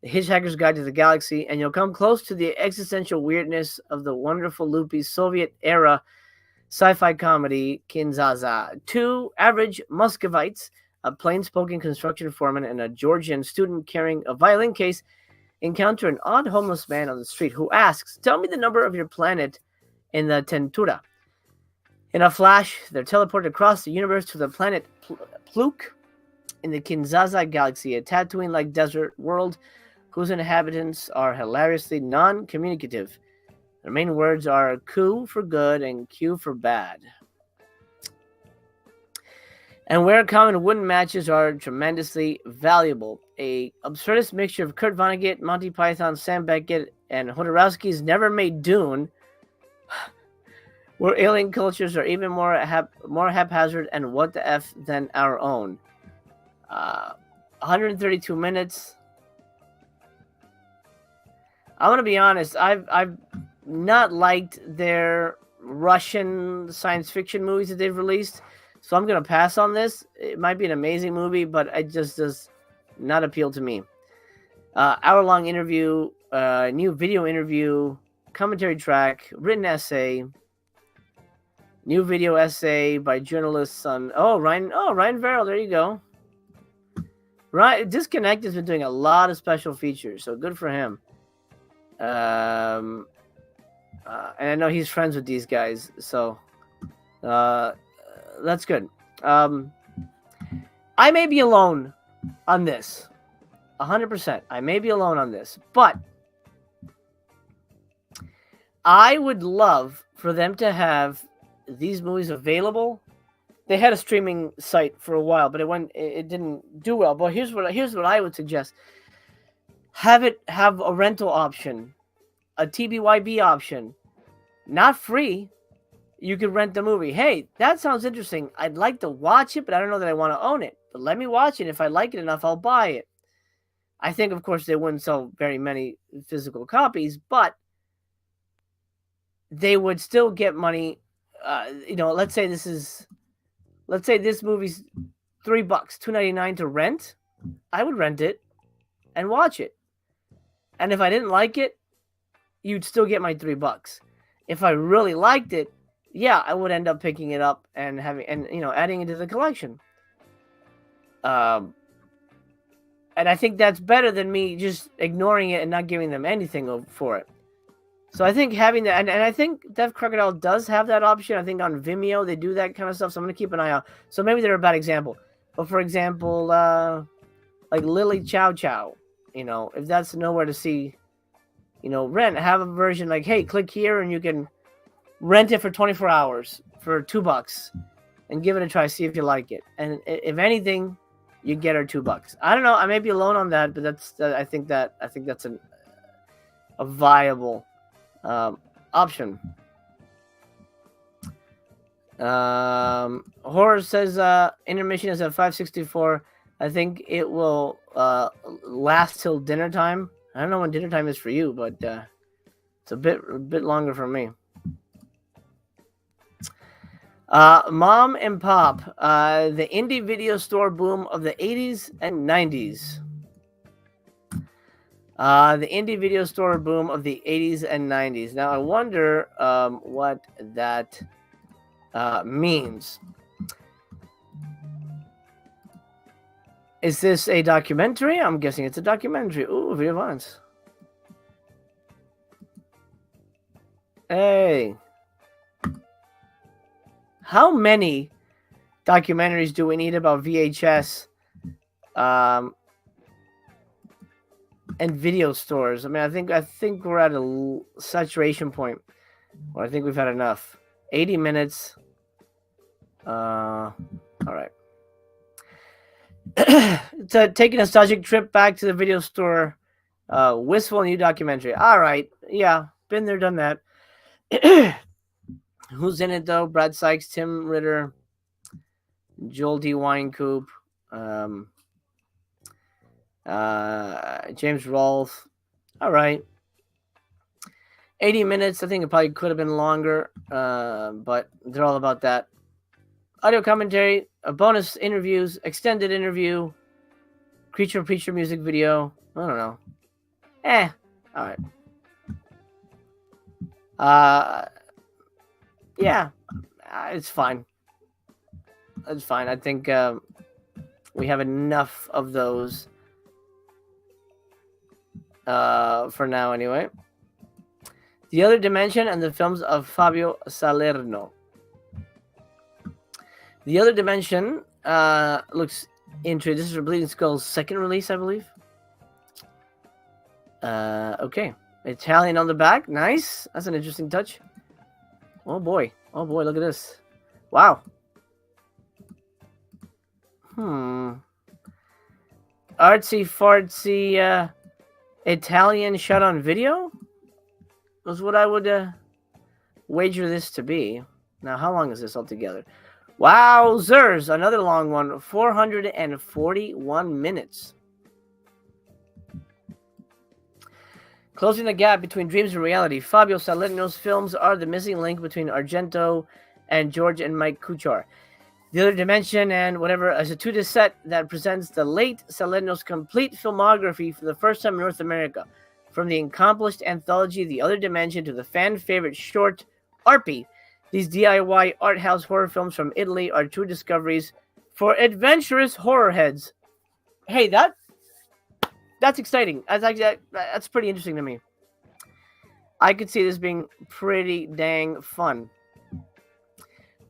The Hitchhiker's Guide to the Galaxy, and you'll come close to the existential weirdness of the wonderful loopy Soviet-era sci-fi comedy Kinzaza. Two average Muscovites, a plain-spoken construction foreman and a Georgian student carrying a violin case, encounter an odd homeless man on the street who asks, "Tell me the number of your planet in the Tentura." In a flash, they're teleported across the universe to the planet Pluk in the Kinzaza galaxy, a Tatooine-like desert world whose inhabitants are hilariously non-communicative. Their main words are "coup" for good and "Q" for bad. And where common wooden matches are tremendously valuable. A absurdist mixture of Kurt Vonnegut, Monty Python, Sam Beckett, and Jodorowsky's never-made Dune, where alien cultures are even more haphazard and what the F than our own. 132 minutes. I'm gonna be honest. I've not liked their Russian science fiction movies that they've released, so I'm gonna pass on this. It might be an amazing movie, but it just does not appeal to me. Hour-long interview, new video interview, commentary track, written essay, new video essay by journalists on Ryan Verrill. There you go. Right, Disconnect has been doing a lot of special features, so good for him. And I know he's friends with these guys, so that's good. I may be alone on this, 100%. I may be alone on this, but I would love for them to have these movies available. They had a streaming site for a while, but it didn't do well. But here's what I would suggest: have a rental option, a TBYB option, not free. You could rent the movie. Hey, that sounds interesting. I'd like to watch it, but I don't know that I want to own it. But let me watch it. If I like it enough, I'll buy it. I think, of course, they wouldn't sell very many physical copies, but they would still get money. Let's say this movie's $3, $2.99 to rent. I would rent it and watch it. And if I didn't like it, you'd still get my $3. If I really liked it, yeah, I would end up picking it up and adding it to the collection. And I think that's better than me just ignoring it and not giving them anything for it. So I think having that, and I think Deaf Crocodile does have that option. I think on Vimeo they do that kind of stuff. So I'm going to keep an eye out. So maybe they're a bad example. But for example, like Lily Chow Chow, if that's nowhere to see, rent, have a version like, hey, click here and you can rent it for 24 hours for $2 and give it a try, see if you like it. And if anything, you get her $2. I don't know. I may be alone on that, but I think that's a viable option. Horror says intermission is at 5:64. I think it will last till dinner time. I don't know when dinner time is for you, but it's a bit longer for me. Mom and Pop, the indie video store boom of the 80s and 90s. The indie video store boom of the 80s and 90s. Now, I wonder what that means. Is this a documentary? I'm guessing it's a documentary. Ooh, video violence. Hey. How many documentaries do we need about VHS and video stores? I mean, I think we're at a saturation point. Well, I think we've had enough. 80 minutes. All right. Take a nostalgic trip back to the video store. Wistful new documentary. All right. Yeah. Been there, done that. Who's in it, though? Brad Sykes, Tim Ritter, Joel D. Wynkoop, James Rolfe. All right. 80 minutes. I think it probably could have been longer, but they're all about that. Audio commentary, a bonus interviews, extended interview, Creature Preacher music video. I don't know. All right. Yeah, it's fine. It's fine. I think we have enough of those for now, anyway. The Other Dimension and the films of Fabio Salerno. The Other Dimension looks interesting. This is Bleeding Skull's second release, I believe. Okay. Italian on the back. Nice. That's an interesting touch. Oh boy. Oh boy, look at this. Wow. Artsy fartsy Italian shot on video was what I would wager this to be. Now, how long is this altogether? Wowzers! Another long one. 441 minutes. Closing the gap between dreams and reality, Fabio Salerno's films are the missing link between Argento and George and Mike Kuchar. The Other Dimension and whatever is a two-disc set that presents the late Salerno's complete filmography for the first time in North America. From the accomplished anthology The Other Dimension to the fan-favorite short Arpy, these DIY art house horror films from Italy are true discoveries for adventurous horror heads. Hey, that's exciting. That's pretty interesting to me. I could see this being pretty dang fun.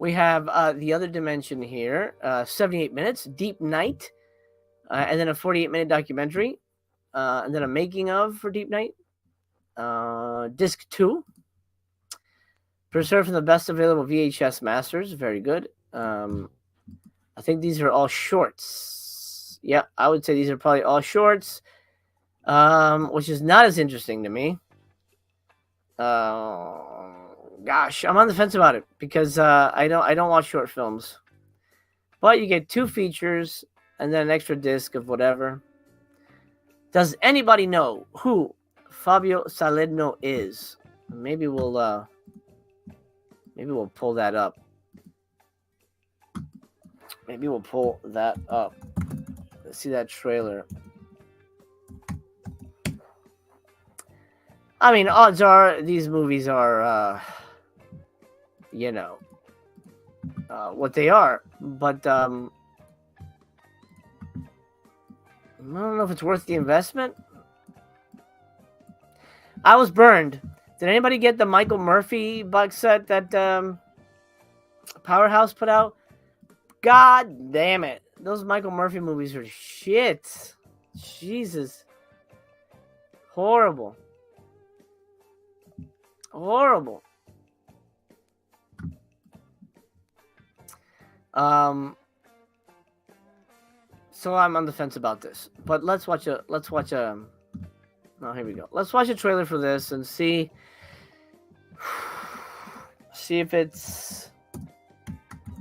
We have The Other Dimension here, 78 minutes, Deep Night, and then a 48-minute documentary, and then a making of for Deep Night. Disc 2, preserved from the best available VHS masters. Very good. I think these are all shorts. Yeah, I would say these are probably all shorts, which is not as interesting to me. Gosh, I'm on the fence about it because I don't watch short films. But you get 2 features and then an extra disc of whatever. Does anybody know who Fabio Salerno is? Maybe we'll pull that up. Maybe we'll pull that up. Let's see that trailer. I mean, odds are these movies are, what they are. But I don't know if it's worth the investment. I was burned. Did anybody get the Michael Murphy box set that Powerhouse put out? God damn it. Those Michael Murphy movies are shit. Jesus. Horrible. Horrible. So I'm on the fence about this. But let's watch a oh, here we go. Let's watch a trailer for this and see if it's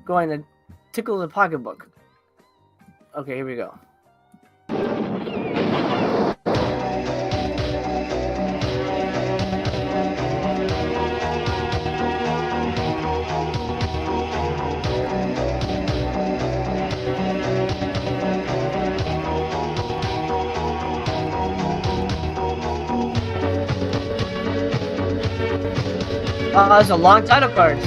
going to tickle the pocketbook. Okay, here we go. Oh, there's a long title cards.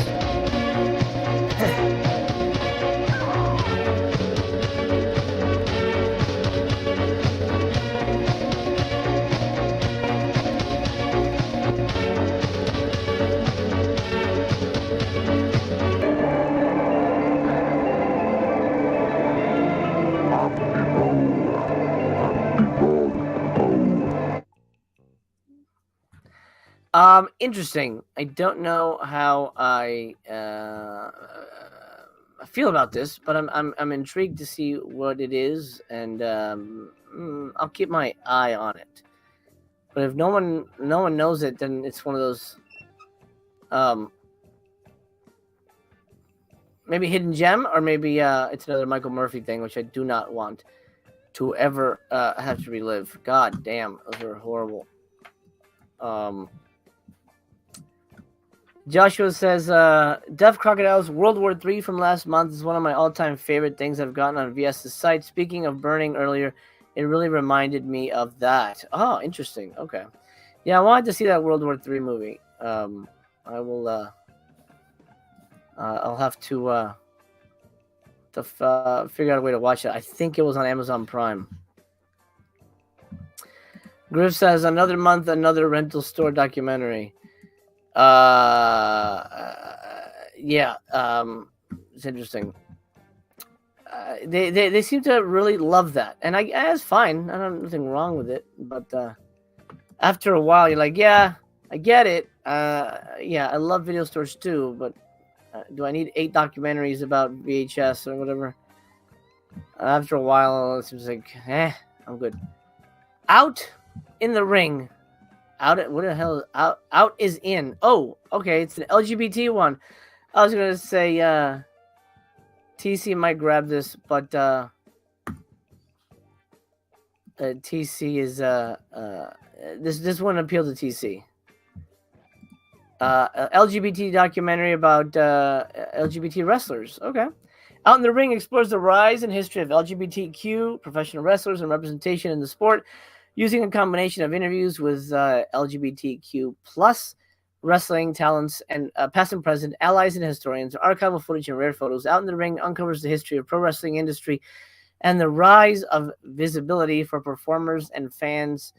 Interesting. I don't know how I feel about this, but I'm intrigued to see what it is, and I'll keep my eye on it. But if no one knows it, then it's one of those maybe hidden gem, or maybe it's another Michael Murphy thing, which I do not want to ever have to relive. God damn, those are horrible. Joshua says, Deaf Crocodiles World War III from last month is one of my all-time favorite things I've gotten on VS's site. Speaking of burning earlier, it really reminded me of that. Oh, interesting. Okay. Yeah, I wanted to see that World War III movie. I will, I'll have to figure out a way to watch it. I think it was on Amazon Prime. Griff says, another month, another rental store documentary. Yeah, it's interesting. They seem to really love that, and it's fine. I don't have nothing wrong with it, but after a while, you're like, yeah, I get it. Yeah, I love video stores too, but do I need 8 documentaries about VHS or whatever? After a while, it seems like, I'm good. Out in the ring. What the hell? Out is in. Oh, okay. It's an LGBT one. I was gonna say TC might grab this, but TC is this one appealed to TC. LGBT documentary about LGBT wrestlers. Okay. Out in the Ring explores the rise and history of LGBTQ professional wrestlers and representation in the sport, using a combination of interviews with LGBTQ plus wrestling talents and past and present, allies and historians, archival footage and rare photos. Out in the Ring uncovers the history of pro wrestling industry and the rise of visibility for performers and fans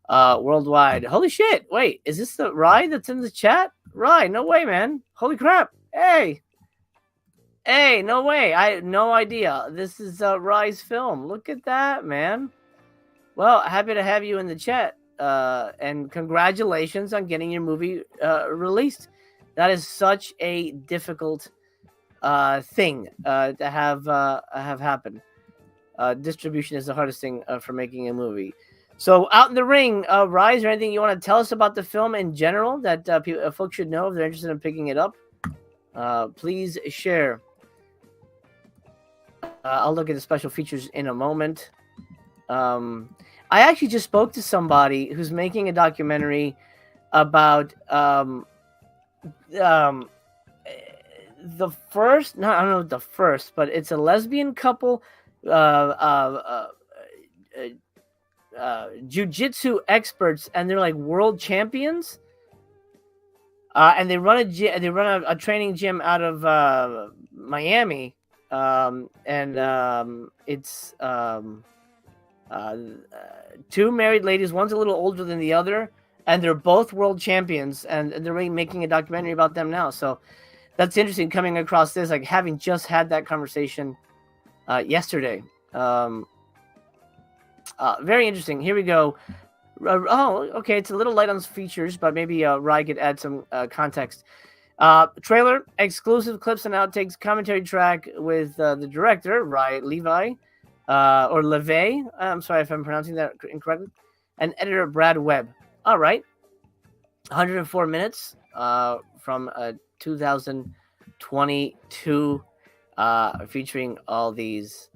worldwide. Holy shit. Wait, is this the Rye that's in the chat? Rye, no way, man. Holy crap. Hey, no way. I had no idea. This is Rye's film. Look at that, man. Well, happy to have you in the chat, and congratulations on getting your movie released. That is such a difficult thing to have happen. Distribution is the hardest thing for making a movie. So, Out in the Ring, Rye, is there anything you want to tell us about the film in general that folks should know if they're interested in picking it up? Please share. I'll look at the special features in a moment. I actually just spoke to somebody who's making a documentary about the first, I don't know the first, but it's a lesbian couple, jiu-jitsu experts, and they're like world champions. And they run a training gym out of Miami. It's two married ladies. One's a little older than the other, and they're both world champions, and they're really making a documentary about them now. So that's interesting, coming across this, like having just had that conversation yesterday. Very interesting. Here we go. Okay, it's a little light on features, but maybe Rye could add some context. Trailer, exclusive clips and outtakes, commentary track with the director, Rye Levi, or Levay. I'm sorry if I'm pronouncing that incorrectly. And editor, Brad Webb. All right. 104 minutes from 2022, featuring all these,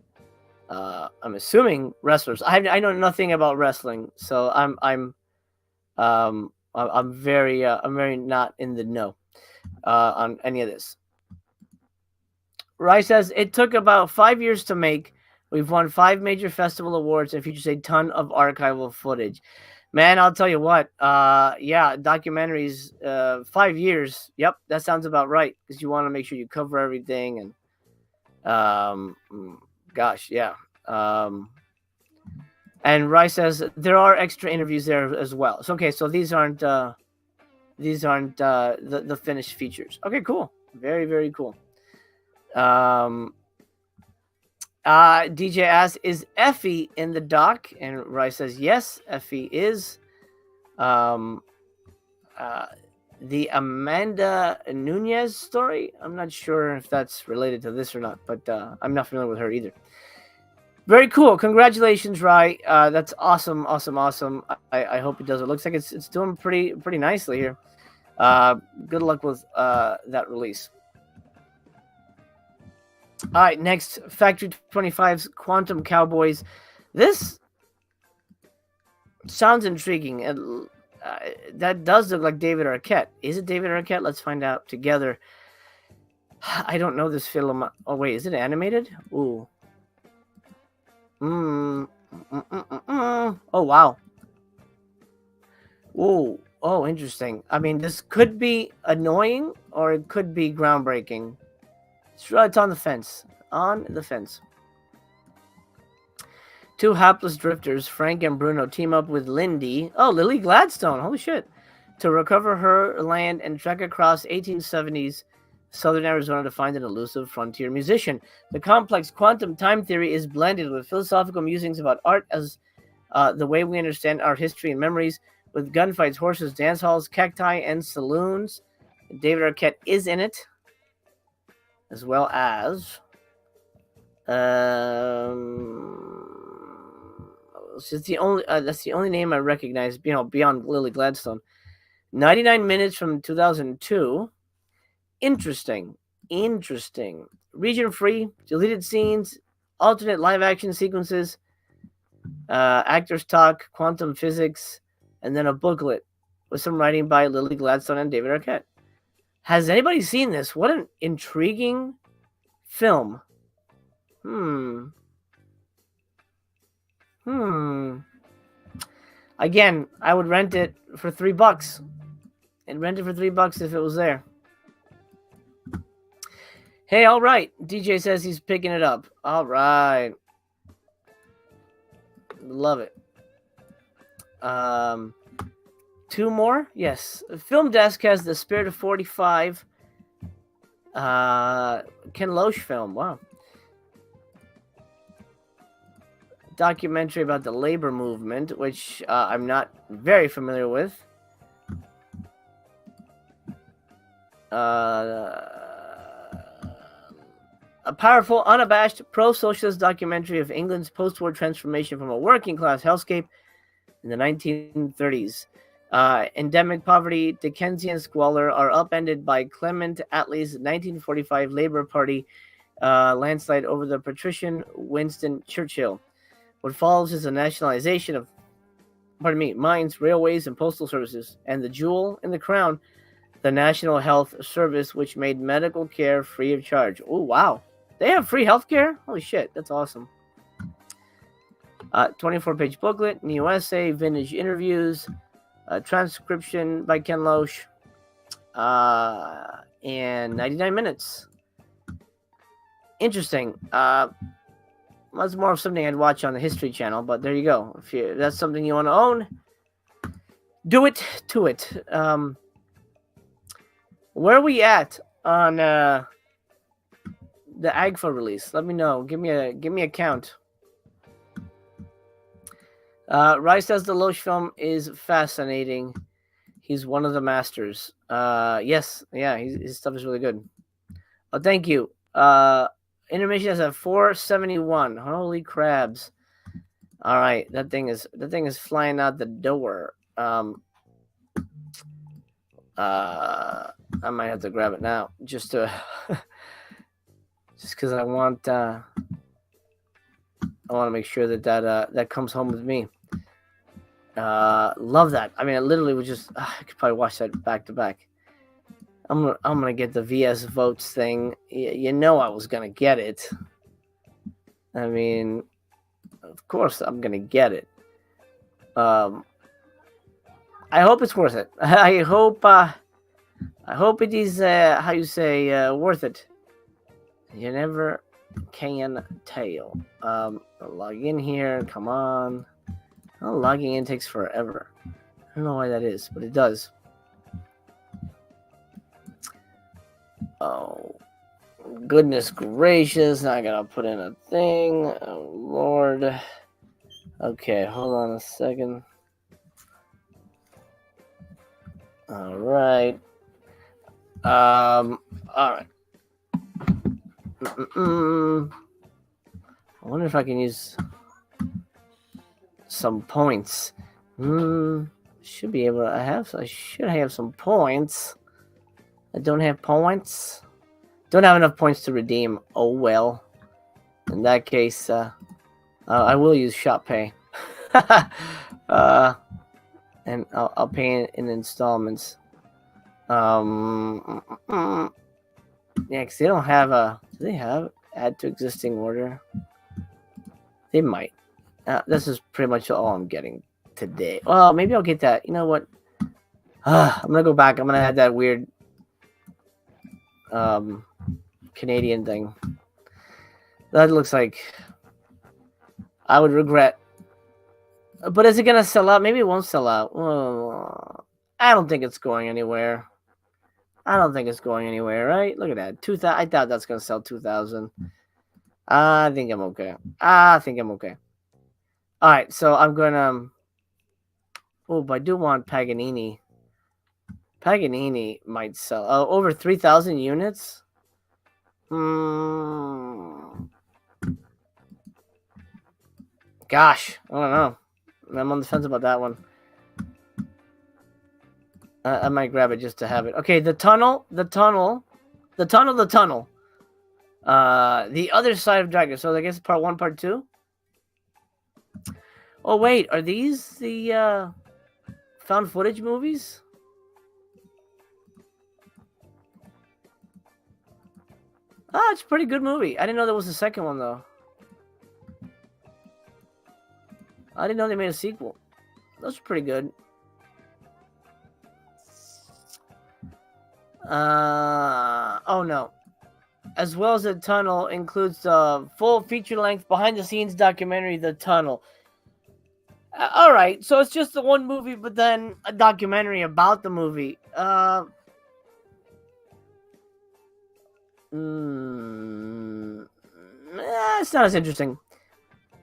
I'm assuming, wrestlers. I know nothing about wrestling, so I'm very not in the know on any of this. Rice says it took about 5 years to make. We've won 5 major festival awards and features a ton of archival footage. Man, I'll tell you what. Yeah, documentaries. 5 years. Yep, that sounds about right, because you want to make sure you cover everything. And gosh, yeah. And Rice says there are extra interviews there as well. So okay, so these aren't the finished features. Okay, cool. Very, very cool. DJ asks, is Effie in the doc? And Rice says yes, Effie is. the Amanda Nunez story. I'm not sure if that's related to this or not, but I'm not familiar with her either. Very cool. Congratulations, Rye. That's awesome, awesome. I hope it does. It looks like it's doing pretty nicely here. Good luck with that release. All right, next, Factory 25's Quantum Cowboys. This sounds intriguing. That does look like David Arquette. Is it David Arquette? Let's find out together. I don't know this film. Oh, wait, is it animated? Ooh. Oh, wow. Ooh. Oh, interesting. I mean, this could be annoying or it could be groundbreaking. It's on the fence. On the fence. Two hapless drifters, Frank and Bruno, team up with Lindy. Oh, Lily Gladstone. Holy shit. To recover her land and trek across 1870s southern Arizona to find an elusive frontier musician. The complex quantum time theory is blended with philosophical musings about art as the way we understand our history and memories, with gunfights, horses, dance halls, cacti, and saloons. David Arquette is in it, as well as it's the only that's the only name I recognize, beyond Lily Gladstone. 99 minutes from 2002. Interesting. Region free, deleted scenes, alternate live action sequences, actors talk, quantum physics, and then a booklet with some writing by Lily Gladstone and David Arquette. Has anybody seen this? What an intriguing film. Again, I would rent it for $3. I'd rent it for $3 if it was there. Hey, all right. DJ says he's picking it up. All right. Love it. Two more? Yes. Film Desk has The Spirit of 45. Ken Loach film. Wow. Documentary about the labor movement, which I'm not very familiar with. A powerful, unabashed, pro-socialist documentary of England's post-war transformation from a working-class hellscape in the 1930s. Endemic poverty, Dickensian squalor are upended by Clement Attlee's 1945 Labour Party landslide over the patrician Winston Churchill. What follows is a nationalization of, mines, railways, and postal services, and the jewel in the crown, the National Health Service, which made medical care free of charge. Oh, wow. They have free health care? Holy shit, that's awesome. 24-page booklet, new essay, vintage interviews, transcription by Ken Loach, and 99 minutes. Interesting. That's more of something I'd watch on the History Channel, but there you go. If that's something you want to own, do it to it. Where are we at on the AGFA release? Let me know. Give me a count. Rice says the Loach film is fascinating. He's one of the masters. Yes, yeah, his stuff is really good. Oh, thank you. Intermission has a 471. Holy crabs! All right, that thing is flying out the door. I might have to grab it now, just because I want to make sure that comes home with me. Love that. I mean, I literally would just I could probably watch that back to back. I'm gonna get the VS votes thing. You know I was gonna get it. I mean, of course I'm gonna get it. I hope it's worth it. I hope it is how you say worth it. You never can tell. Log in here. Come on. Oh, logging in takes forever. I don't know why that is, but it does. Oh, goodness gracious. Now I gotta put in a thing. Oh, Lord. Okay, hold on a second. All right. All right. I wonder if I can use some points. Should be able to I should have some points. I don't have points. Don't have enough points to redeem. Oh well. In that case, I will use shop pay. And I'll pay in installments. Yeah, because they don't have a. Do they have add to existing order? They might. This is pretty much all I'm getting today. Well, maybe I'll get that. You know what? I'm gonna go back. I'm gonna add that weird Canadian thing. That looks like I would regret. But is it gonna sell out? Maybe it won't sell out. Well, I don't think it's going anywhere. I don't think it's going anywhere, right? Look at that. 2,000. I thought that's gonna sell 2,000. I think I'm okay. All right, so I'm gonna. Oh, but I do want Paganini. Paganini might sell. Oh, over 3,000 units. Gosh, I don't know. I'm on the fence about that one. I might grab it just to have it. Okay, the tunnel. The other side of Dragon. So I guess part 1, part 2. Oh wait, are these the found footage movies? Ah, it's a pretty good movie. I didn't know there was a second one though. I didn't know they made a sequel. Those are pretty good. Oh no. As well as the tunnel includes the full feature-length behind-the-scenes documentary, The Tunnel. All right, so it's just the one movie, but then a documentary about the movie. It's not as interesting.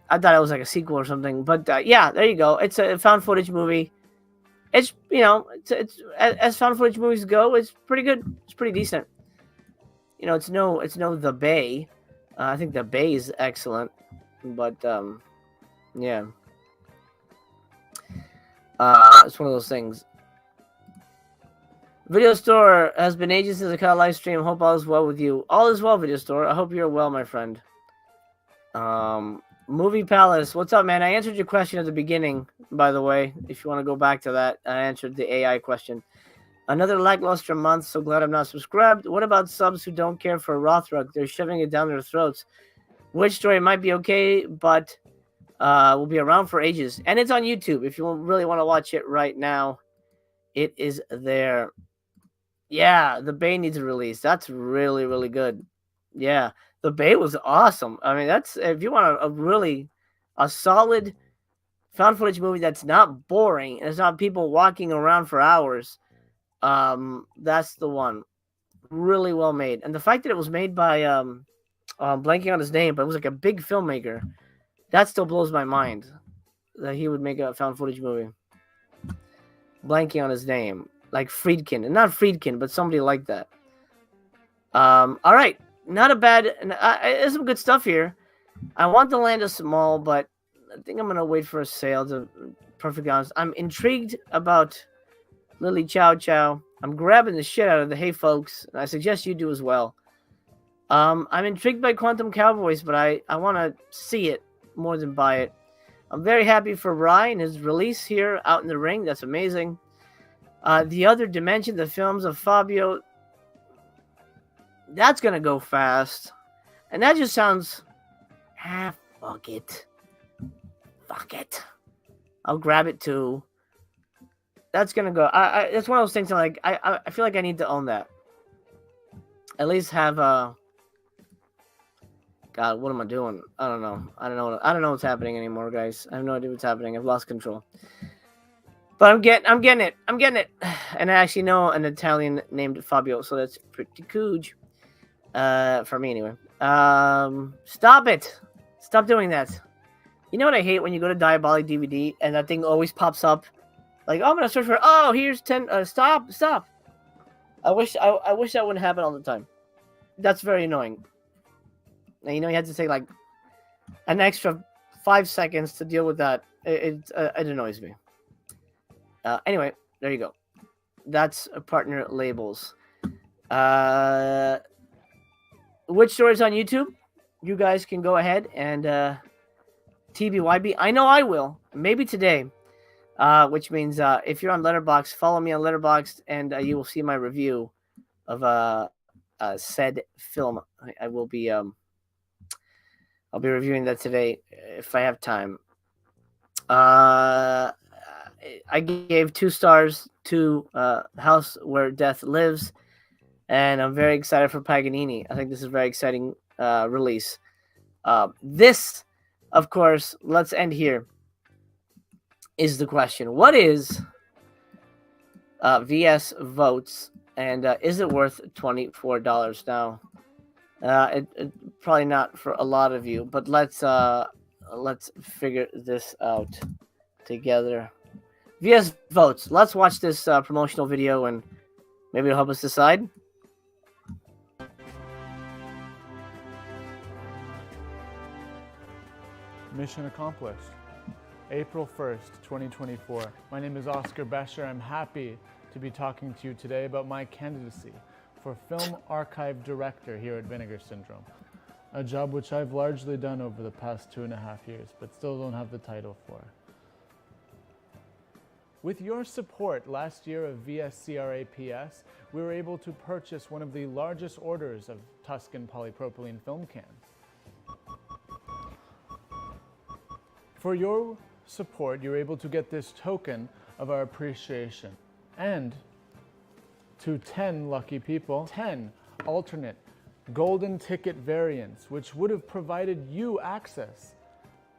I thought it was like a sequel or something, but yeah, there you go. It's a found footage movie. It's it's as found footage movies go, it's pretty good. It's pretty decent. It's no The Bay. I think The Bay is excellent, but yeah, it's one of those things. Video Store has been ages since I caught a live stream. Hope all is well with you. All is well, Video Store. I hope you're well, my friend. Movie Palace, what's up, man? I answered your question at the beginning, by the way. If you want to go back to that, I answered the AI question. Another lackluster month, so glad I'm not subscribed. What about subs who don't care for Rothrock? They're shoving it down their throats. Which Story might be okay, but will be around for ages. And it's on YouTube. If you really want to watch it right now, it is there. Yeah, The Bay needs a release. That's really, really good. Yeah, The Bay was awesome. I mean, that's if you want a solid found footage movie that's not boring and it's not people walking around for hours. That's the one. Really well made. And the fact that it was made by blanking on his name, but it was like a big filmmaker, that still blows my mind that he would make a found footage movie. Blanking on his name. Like Friedkin. And not Friedkin, but somebody like that. All right. Not a bad... there's some good stuff here. I want the Land of Small, but I think I'm going to wait for a sale, to perfectly honest. I'm intrigued about Lily Chow Chow. I'm grabbing the shit out of the Hey Folks, and I suggest you do as well. I'm intrigued by Quantum Cowboys, but I want to see it more than buy it. I'm very happy for Ryan, his release here out in the ring. That's amazing. The Other Dimension, the films of Fabio, that's going to go fast. And that just sounds... fuck it. Fuck it. I'll grab it too. That's going to go... it's one of those things that, like, I feel like I need to own that. At least have God, what am I doing? I don't know. I don't know what's happening anymore, guys. I have no idea what's happening. I've lost control. But I'm getting it. And I actually know an Italian named Fabio, so that's pretty cool. For me anyway. Stop it. Stop doing that. You know what I hate when you go to Diabolic DVD and that thing always pops up? Like, oh, I'm gonna search for. Oh, here's 10. Stop. I wish that wouldn't happen all the time. That's very annoying. And, you had to take like an extra 5 seconds to deal with that. It annoys me. Anyway, there you go. That's partner labels. Which stories on YouTube? You guys can go ahead and TBYB. I know I will. Maybe today. Which means if you're on Letterboxd, follow me on Letterboxd, and you will see my review of said film. I will be I'll be reviewing that today if I have time. I gave 2 stars to House Where Death Lives, and I'm very excited for Paganini. I think this is a very exciting release. This, of course, let's end here, is the question. What is VS votes, and is it worth $24 now? It probably not for a lot of you, but let's figure this out together. VS votes. Let's watch this promotional video, and maybe it'll help us decide. Mission accomplished. April 1st, 2024. My name is Oscar Bescher. I'm happy to be talking to you today about my candidacy for Film Archive Director here at Vinegar Syndrome, a job which I've largely done over the past 2.5 years, but still don't have the title for. With your support last year of VSCRAPS, we were able to purchase one of the largest orders of Tuscan polypropylene film cans. For your support, you're able to get this token of our appreciation. And to 10 lucky people, 10 alternate golden ticket variants, which would have provided you access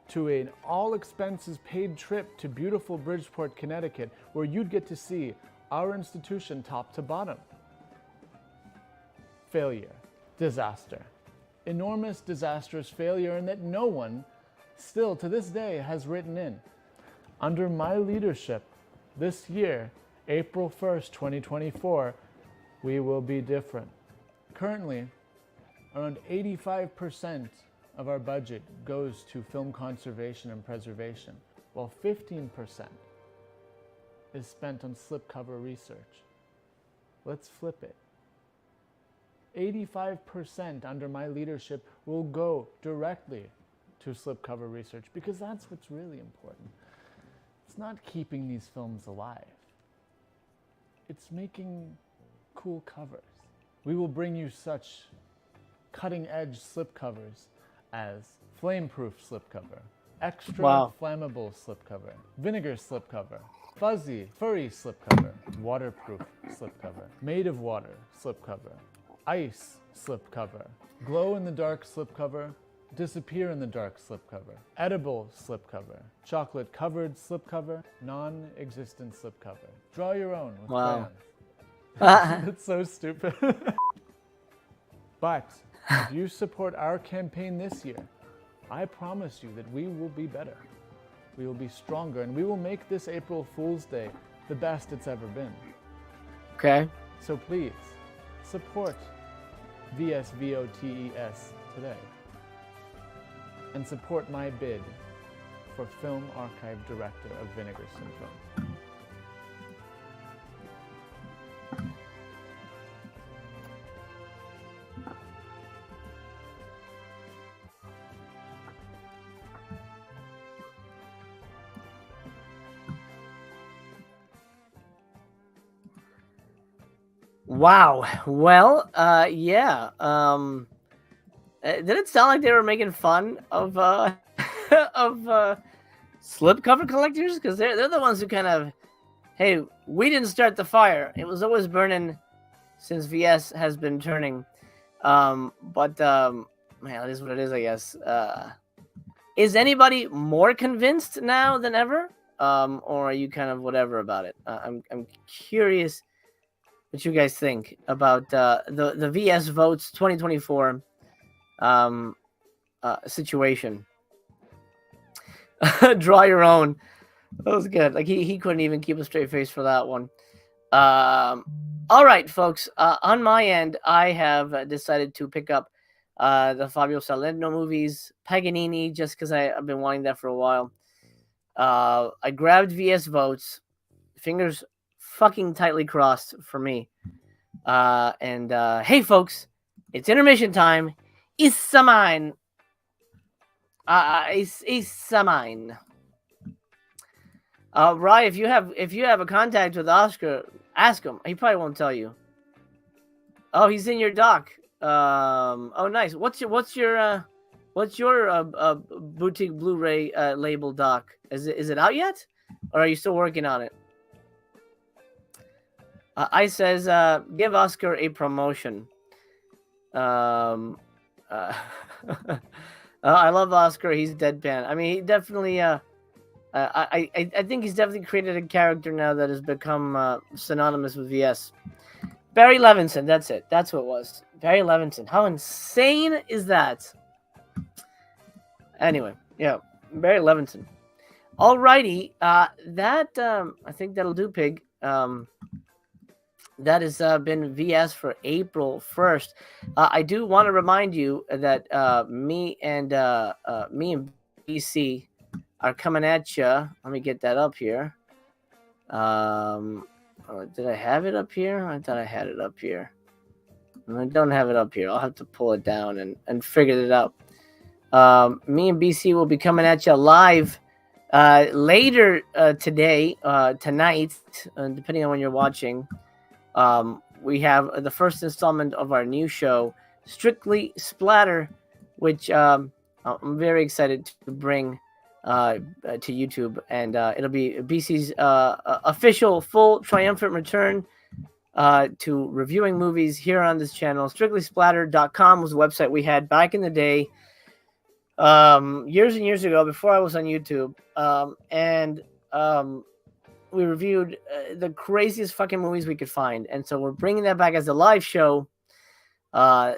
to an all expenses paid trip to beautiful Bridgeport, Connecticut, where you'd get to see our institution top to bottom. Failure, disaster, enormous disastrous failure, and that no one still to this day has written in. Under my leadership, this year, April 1st, 2024, we will be different. Currently, around 85% of our budget goes to film conservation and preservation, while 15% is spent on slipcover research. Let's flip it. 85% under my leadership will go directly to slipcover research, because that's what's really important. It's not keeping these films alive. It's making cool covers. We will bring you such cutting-edge slipcovers as flame-proof slipcover, extra flammable slipcover, vinegar slipcover, fuzzy, furry slipcover, waterproof slipcover, made of water slipcover, ice slipcover, glow-in-the-dark slipcover, disappear in the dark slipcover, edible slipcover, chocolate covered slipcover, non-existent slipcover. Draw your own with crayons. That's so stupid. But if you support our campaign this year, I promise you that we will be better. We will be stronger, and we will make this April Fool's Day the best it's ever been. Okay. So please, support VSVOTES today. And support my bid for Film Archive Director of Vinegar Syndrome. Wow. Well, yeah. Did it sound like they were making fun of of slipcover collectors? Because they're the ones who kind of, hey, we didn't start the fire. It was always burning since VS has been turning. Man, it is what it is, I guess. Is anybody more convinced now than ever? Or are you kind of whatever about it? I'm curious what you guys think about the VS Votes 2024 situation. Draw your own. That was good. Like he couldn't even keep a straight face for that one. All right, folks. On my end, I have decided to pick up the Fabio Salerno movies, Paganini, just because I've been wanting that for a while. I grabbed VS votes, fingers fucking tightly crossed for me. And hey, folks, it's intermission time. It's mine. It's mine. Rye, if you have a contact with Oscar, ask him. He probably won't tell you. Oh, he's in your doc. Oh, nice. What's your boutique Blu-ray label doc? Is it out yet, or are you still working on it? I says give Oscar a promotion. I love Oscar. He's deadpan. I mean, he definitely. I think he's definitely created a character now that has become synonymous with VS. Barry Levinson, that's it. That's what it was. Barry Levinson. How insane is that? Anyway, yeah, Barry Levinson. Alrighty, that I think that'll do, Pig. That has been VS for April 1st. I do want to remind you that me and BC are coming at you. Let me get that up here. Did I have it up here? I thought I had it up here. I don't have it up here. I'll have to pull it down and figure it out. Me and BC will be coming at you live later today, tonight, depending on when you're watching. We have the first installment of our new show, Strictly Splatter, which I'm very excited to bring to YouTube, and it'll be BC's official full triumphant return to reviewing movies here on this channel. StrictlySplatter.com was the website we had back in the day, years and years ago, before I was on YouTube, and we reviewed the craziest fucking movies we could find, and so we're bringing that back as a live show.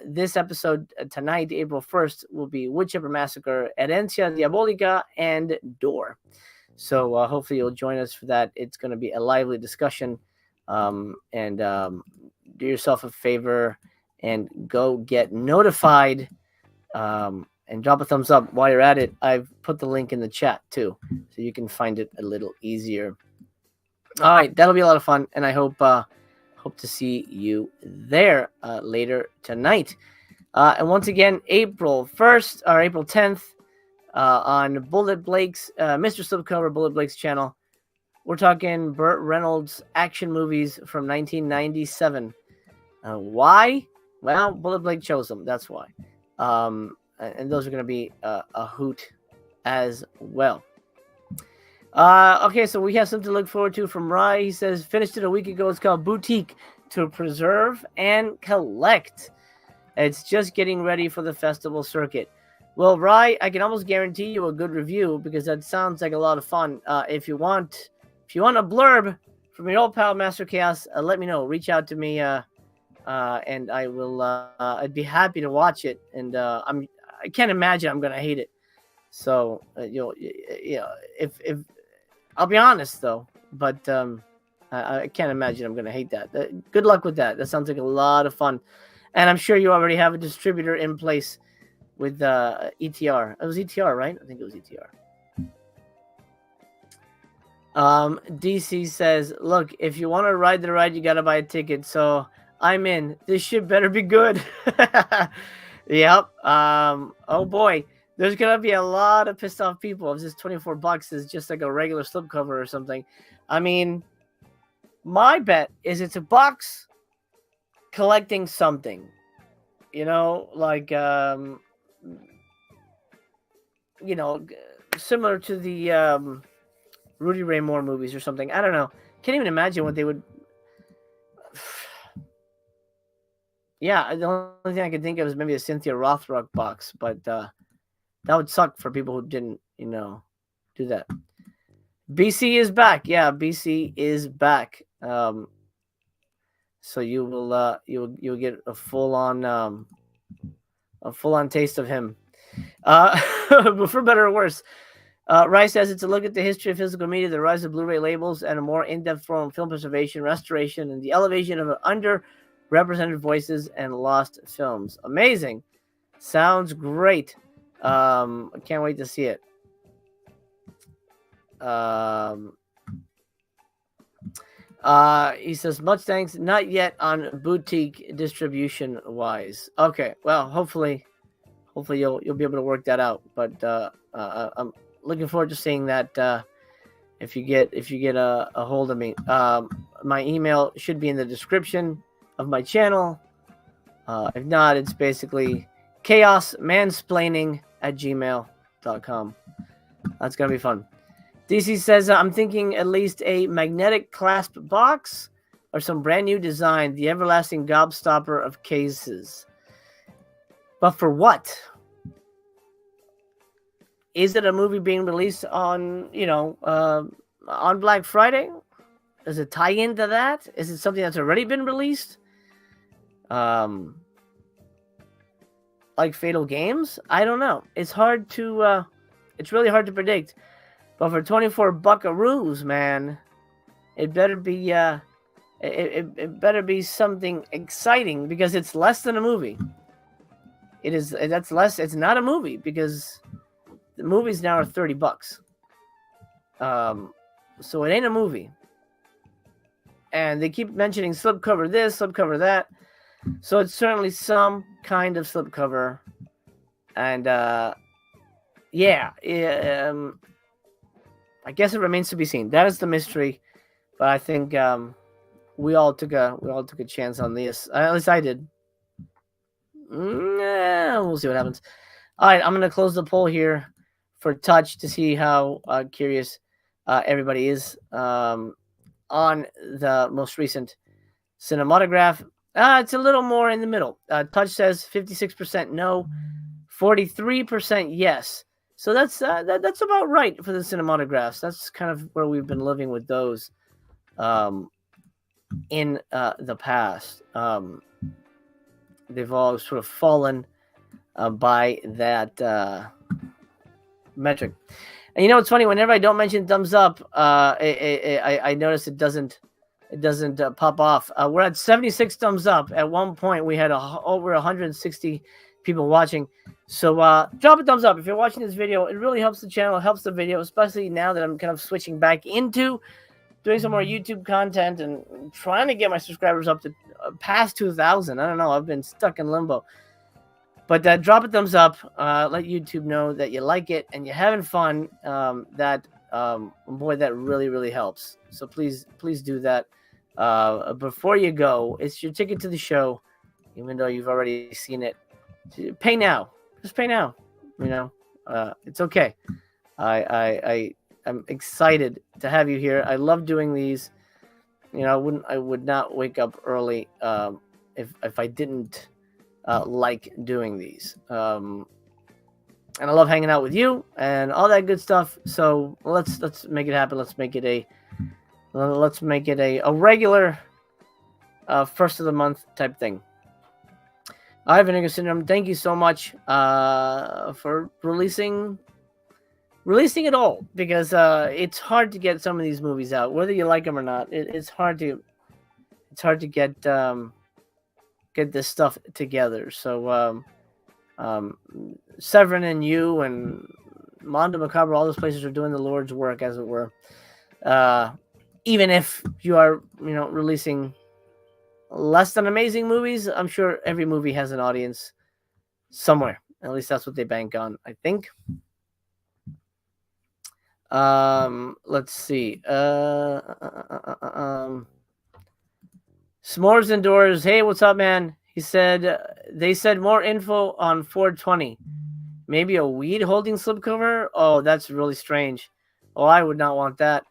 This episode tonight, April 1st, will be Woodchipper Massacre, Herencia Diabolica, and Door. So hopefully you'll join us for that. It's going to be a lively discussion. And do yourself a favor and go get notified, and drop a thumbs up while you're at it. I've put the link in the chat too, so you can find it a little easier. All right, that'll be a lot of fun, and I hope to see you there later tonight. And once again, April 1st or April 10th on Bullet Blake's, Mr. Slipcover Bullet Blake's channel, we're talking Burt Reynolds action movies from 1997. Why? Well, Bullet Blake chose them. That's why. And those are going to be a hoot as well. Okay, so we have something to look forward to from Rye. He says, finished it a week ago. It's called Boutique, to preserve and collect. It's just getting ready for the festival circuit. Well, Rye, I can almost guarantee you a good review, because that sounds like a lot of fun. If you want a blurb from your old pal Master Chaos, let me know. Reach out to me, and I will. I'd be happy to watch it. And I can't imagine I'm gonna hate it. So if I'll be honest though, but I can't imagine I'm gonna hate that. Good luck with that. That sounds like a lot of fun, and I'm sure you already have a distributor in place with ETR. It was ETR, right? I think it was ETR. DC says, look, if you want to ride the ride, you gotta buy a ticket. So I'm in. This shit better be good. Yep. Oh boy. There's going to be a lot of pissed off people if this $24 is just like a regular slipcover or something. I mean, my bet is it's a box collecting something. You know, like, similar to the Rudy Ray Moore movies or something. I don't know. Can't even imagine what they would... Yeah, the only thing I could think of is maybe a Cynthia Rothrock box, but... that would suck for people who didn't, do that. BC is back. Yeah, BC is back. So you will you'll get a full on taste of him. But for better or worse, Rice says it's a look at the history of physical media, the rise of Blu-ray labels, and a more in-depth form of film preservation, restoration, and the elevation of underrepresented voices and lost films. Amazing. Sounds great. I can't wait to see it. He says, much thanks. Not yet on boutique distribution wise. Okay, well, hopefully you'll be able to work that out. But I'm looking forward to seeing that. If you get a hold of me, my email should be in the description of my channel. If not, it's basically chaosmansplaining@gmail.com. That's gonna be fun. DC says, I'm thinking at least a magnetic clasp box or some brand new design, the everlasting gobstopper of cases. But for what? Is it a movie being released on, on Black Friday? Does it tie into that? Is it something that's already been released? Like Fatal Games? I don't know. It's hard to, it's really hard to predict. But for 24 buckaroos, man, it better be it better be something exciting because it's less than a movie. That's less. It's not a movie because the movies now are $30. So it ain't a movie. And they keep mentioning slipcover this, slipcover that. So it's certainly some kind of slipcover. And I guess it remains to be seen. That is the mystery, but I think we all took a chance on this. At least I did. We'll see what happens. All right, I'm gonna close the poll here for Touch to see how curious everybody is on the most recent cinematograph. It's a little more in the middle. Touch says 56% no, 43% yes. So that's about right for the cinematographs. That's kind of where we've been living with those in the past. They've all sort of fallen by that metric. And it's funny, whenever I don't mention thumbs up, I notice it doesn't pop off. We're at 76 thumbs up. At one point, we had over 160 people watching. So drop a thumbs up if you're watching this video. It really helps the channel, helps the video, especially now that I'm kind of switching back into doing some more YouTube content and trying to get my subscribers up to past 2,000. I don't know. I've been stuck in limbo. But drop a thumbs up. Let YouTube know that you like it and you're having fun. Boy, that really, really helps. So please do that. Before you go, it's your ticket to the show, even though you've already seen it. Pay now. Just pay now. It's okay. I'm excited to have you here. I love doing these. I would not wake up early if I didn't like doing these. And I love hanging out with you and all that good stuff. So let's make it happen. Let's make it a regular first of the month type thing. All right, Vinegar Syndrome, thank you so much for releasing it all, because it's hard to get some of these movies out, whether you like them or not. It's hard to get this stuff together. So Severin and you and Mondo Macabre, all those places are doing the Lord's work, as it were. Even if you are, releasing less than amazing movies, I'm sure every movie has an audience somewhere. At least that's what they bank on, I think. Let's see. S'mores Indoors. Hey, what's up, man? He said they said more info on 420. Maybe a weed holding slipcover? Oh, that's really strange. Oh, I would not want that.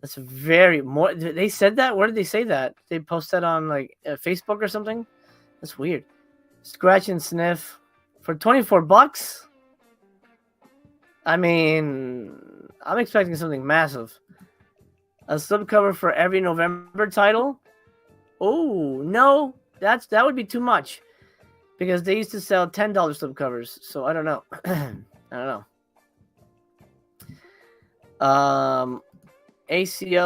That's very more. They said that? Where did they say that? They post that on Facebook or something? That's weird. Scratch and sniff for $24. I mean, I'm expecting something massive. A slipcover for every November title? Oh no, that would be too much, because they used to sell $10 slipcovers. So I don't know. I don't know. ACO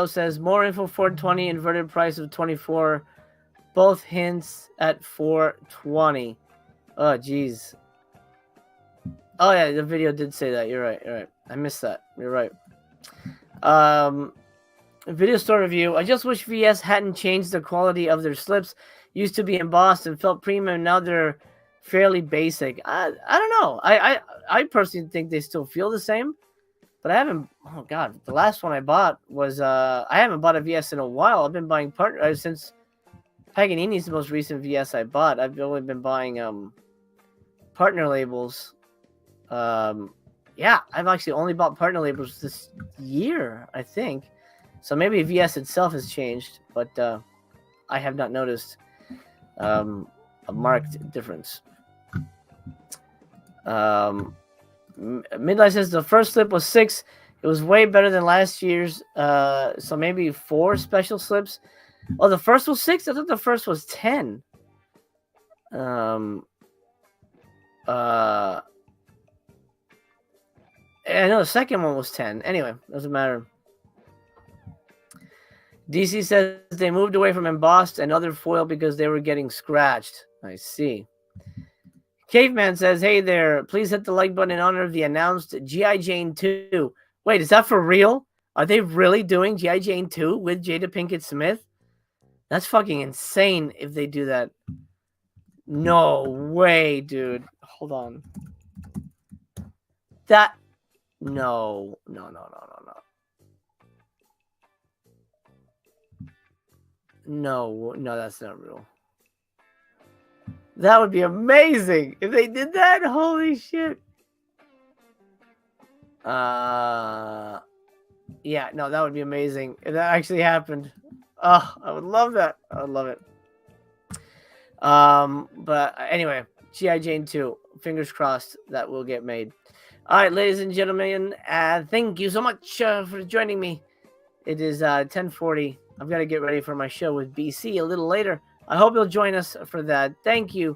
says more info 420, inverted price of 24. Both hints at 420. Oh, jeez. Oh, yeah, the video did say that. You're right. You're right. I missed that. You're right. Video store review. I just wish VS hadn't changed the quality of their slips. Used to be embossed and felt premium. Now they're fairly basic. I don't know. I personally think they still feel the same. But I haven't. Oh God, the last one I bought was. I haven't bought a VS in a while. I've been buying since Paganini's the most recent VS I bought. I've only been buying partner labels. Yeah, I've actually only bought partner labels this year, I think. So maybe VS itself has changed, but I have not noticed a marked difference. Midlight says the first slip was 6. It was way better than last year's. So maybe 4 special slips. Oh, the first was 6? I thought the first was 10. I know the second one was 10. Anyway, doesn't matter. DC says they moved away from embossed and other foil because they were getting scratched. I see. Caveman says, hey there, please hit the like button in honor of the announced G.I. Jane 2. Wait, is that for real? Are they really doing G.I. Jane 2 with Jada Pinkett Smith? That's fucking insane if they do that. No way, dude. Hold on. No, that's not real. That would be amazing if they did that. Holy shit. Yeah, no, that would be amazing if that actually happened. Oh, I would love that. I would love it. But anyway, G.I. Jane 2. Fingers crossed that will get made. All right, ladies and gentlemen, thank you so much for joining me. It is 10:40. I've got to get ready for my show with BC a little later. I hope you'll join us for that. Thank you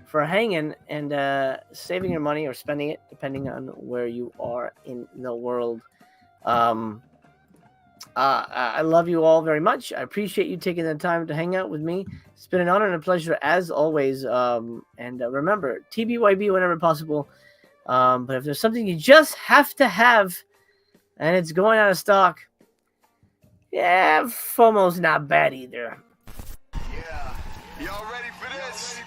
for hanging and saving your money or spending it, depending on where you are in the world. I love you all very much. I appreciate you taking the time to hang out with me. It's been an honor and a pleasure as always. And remember, TBYB whenever possible. But if there's something you just have to have and it's going out of stock, yeah, FOMO's not bad either. Yeah, y'all ready for this?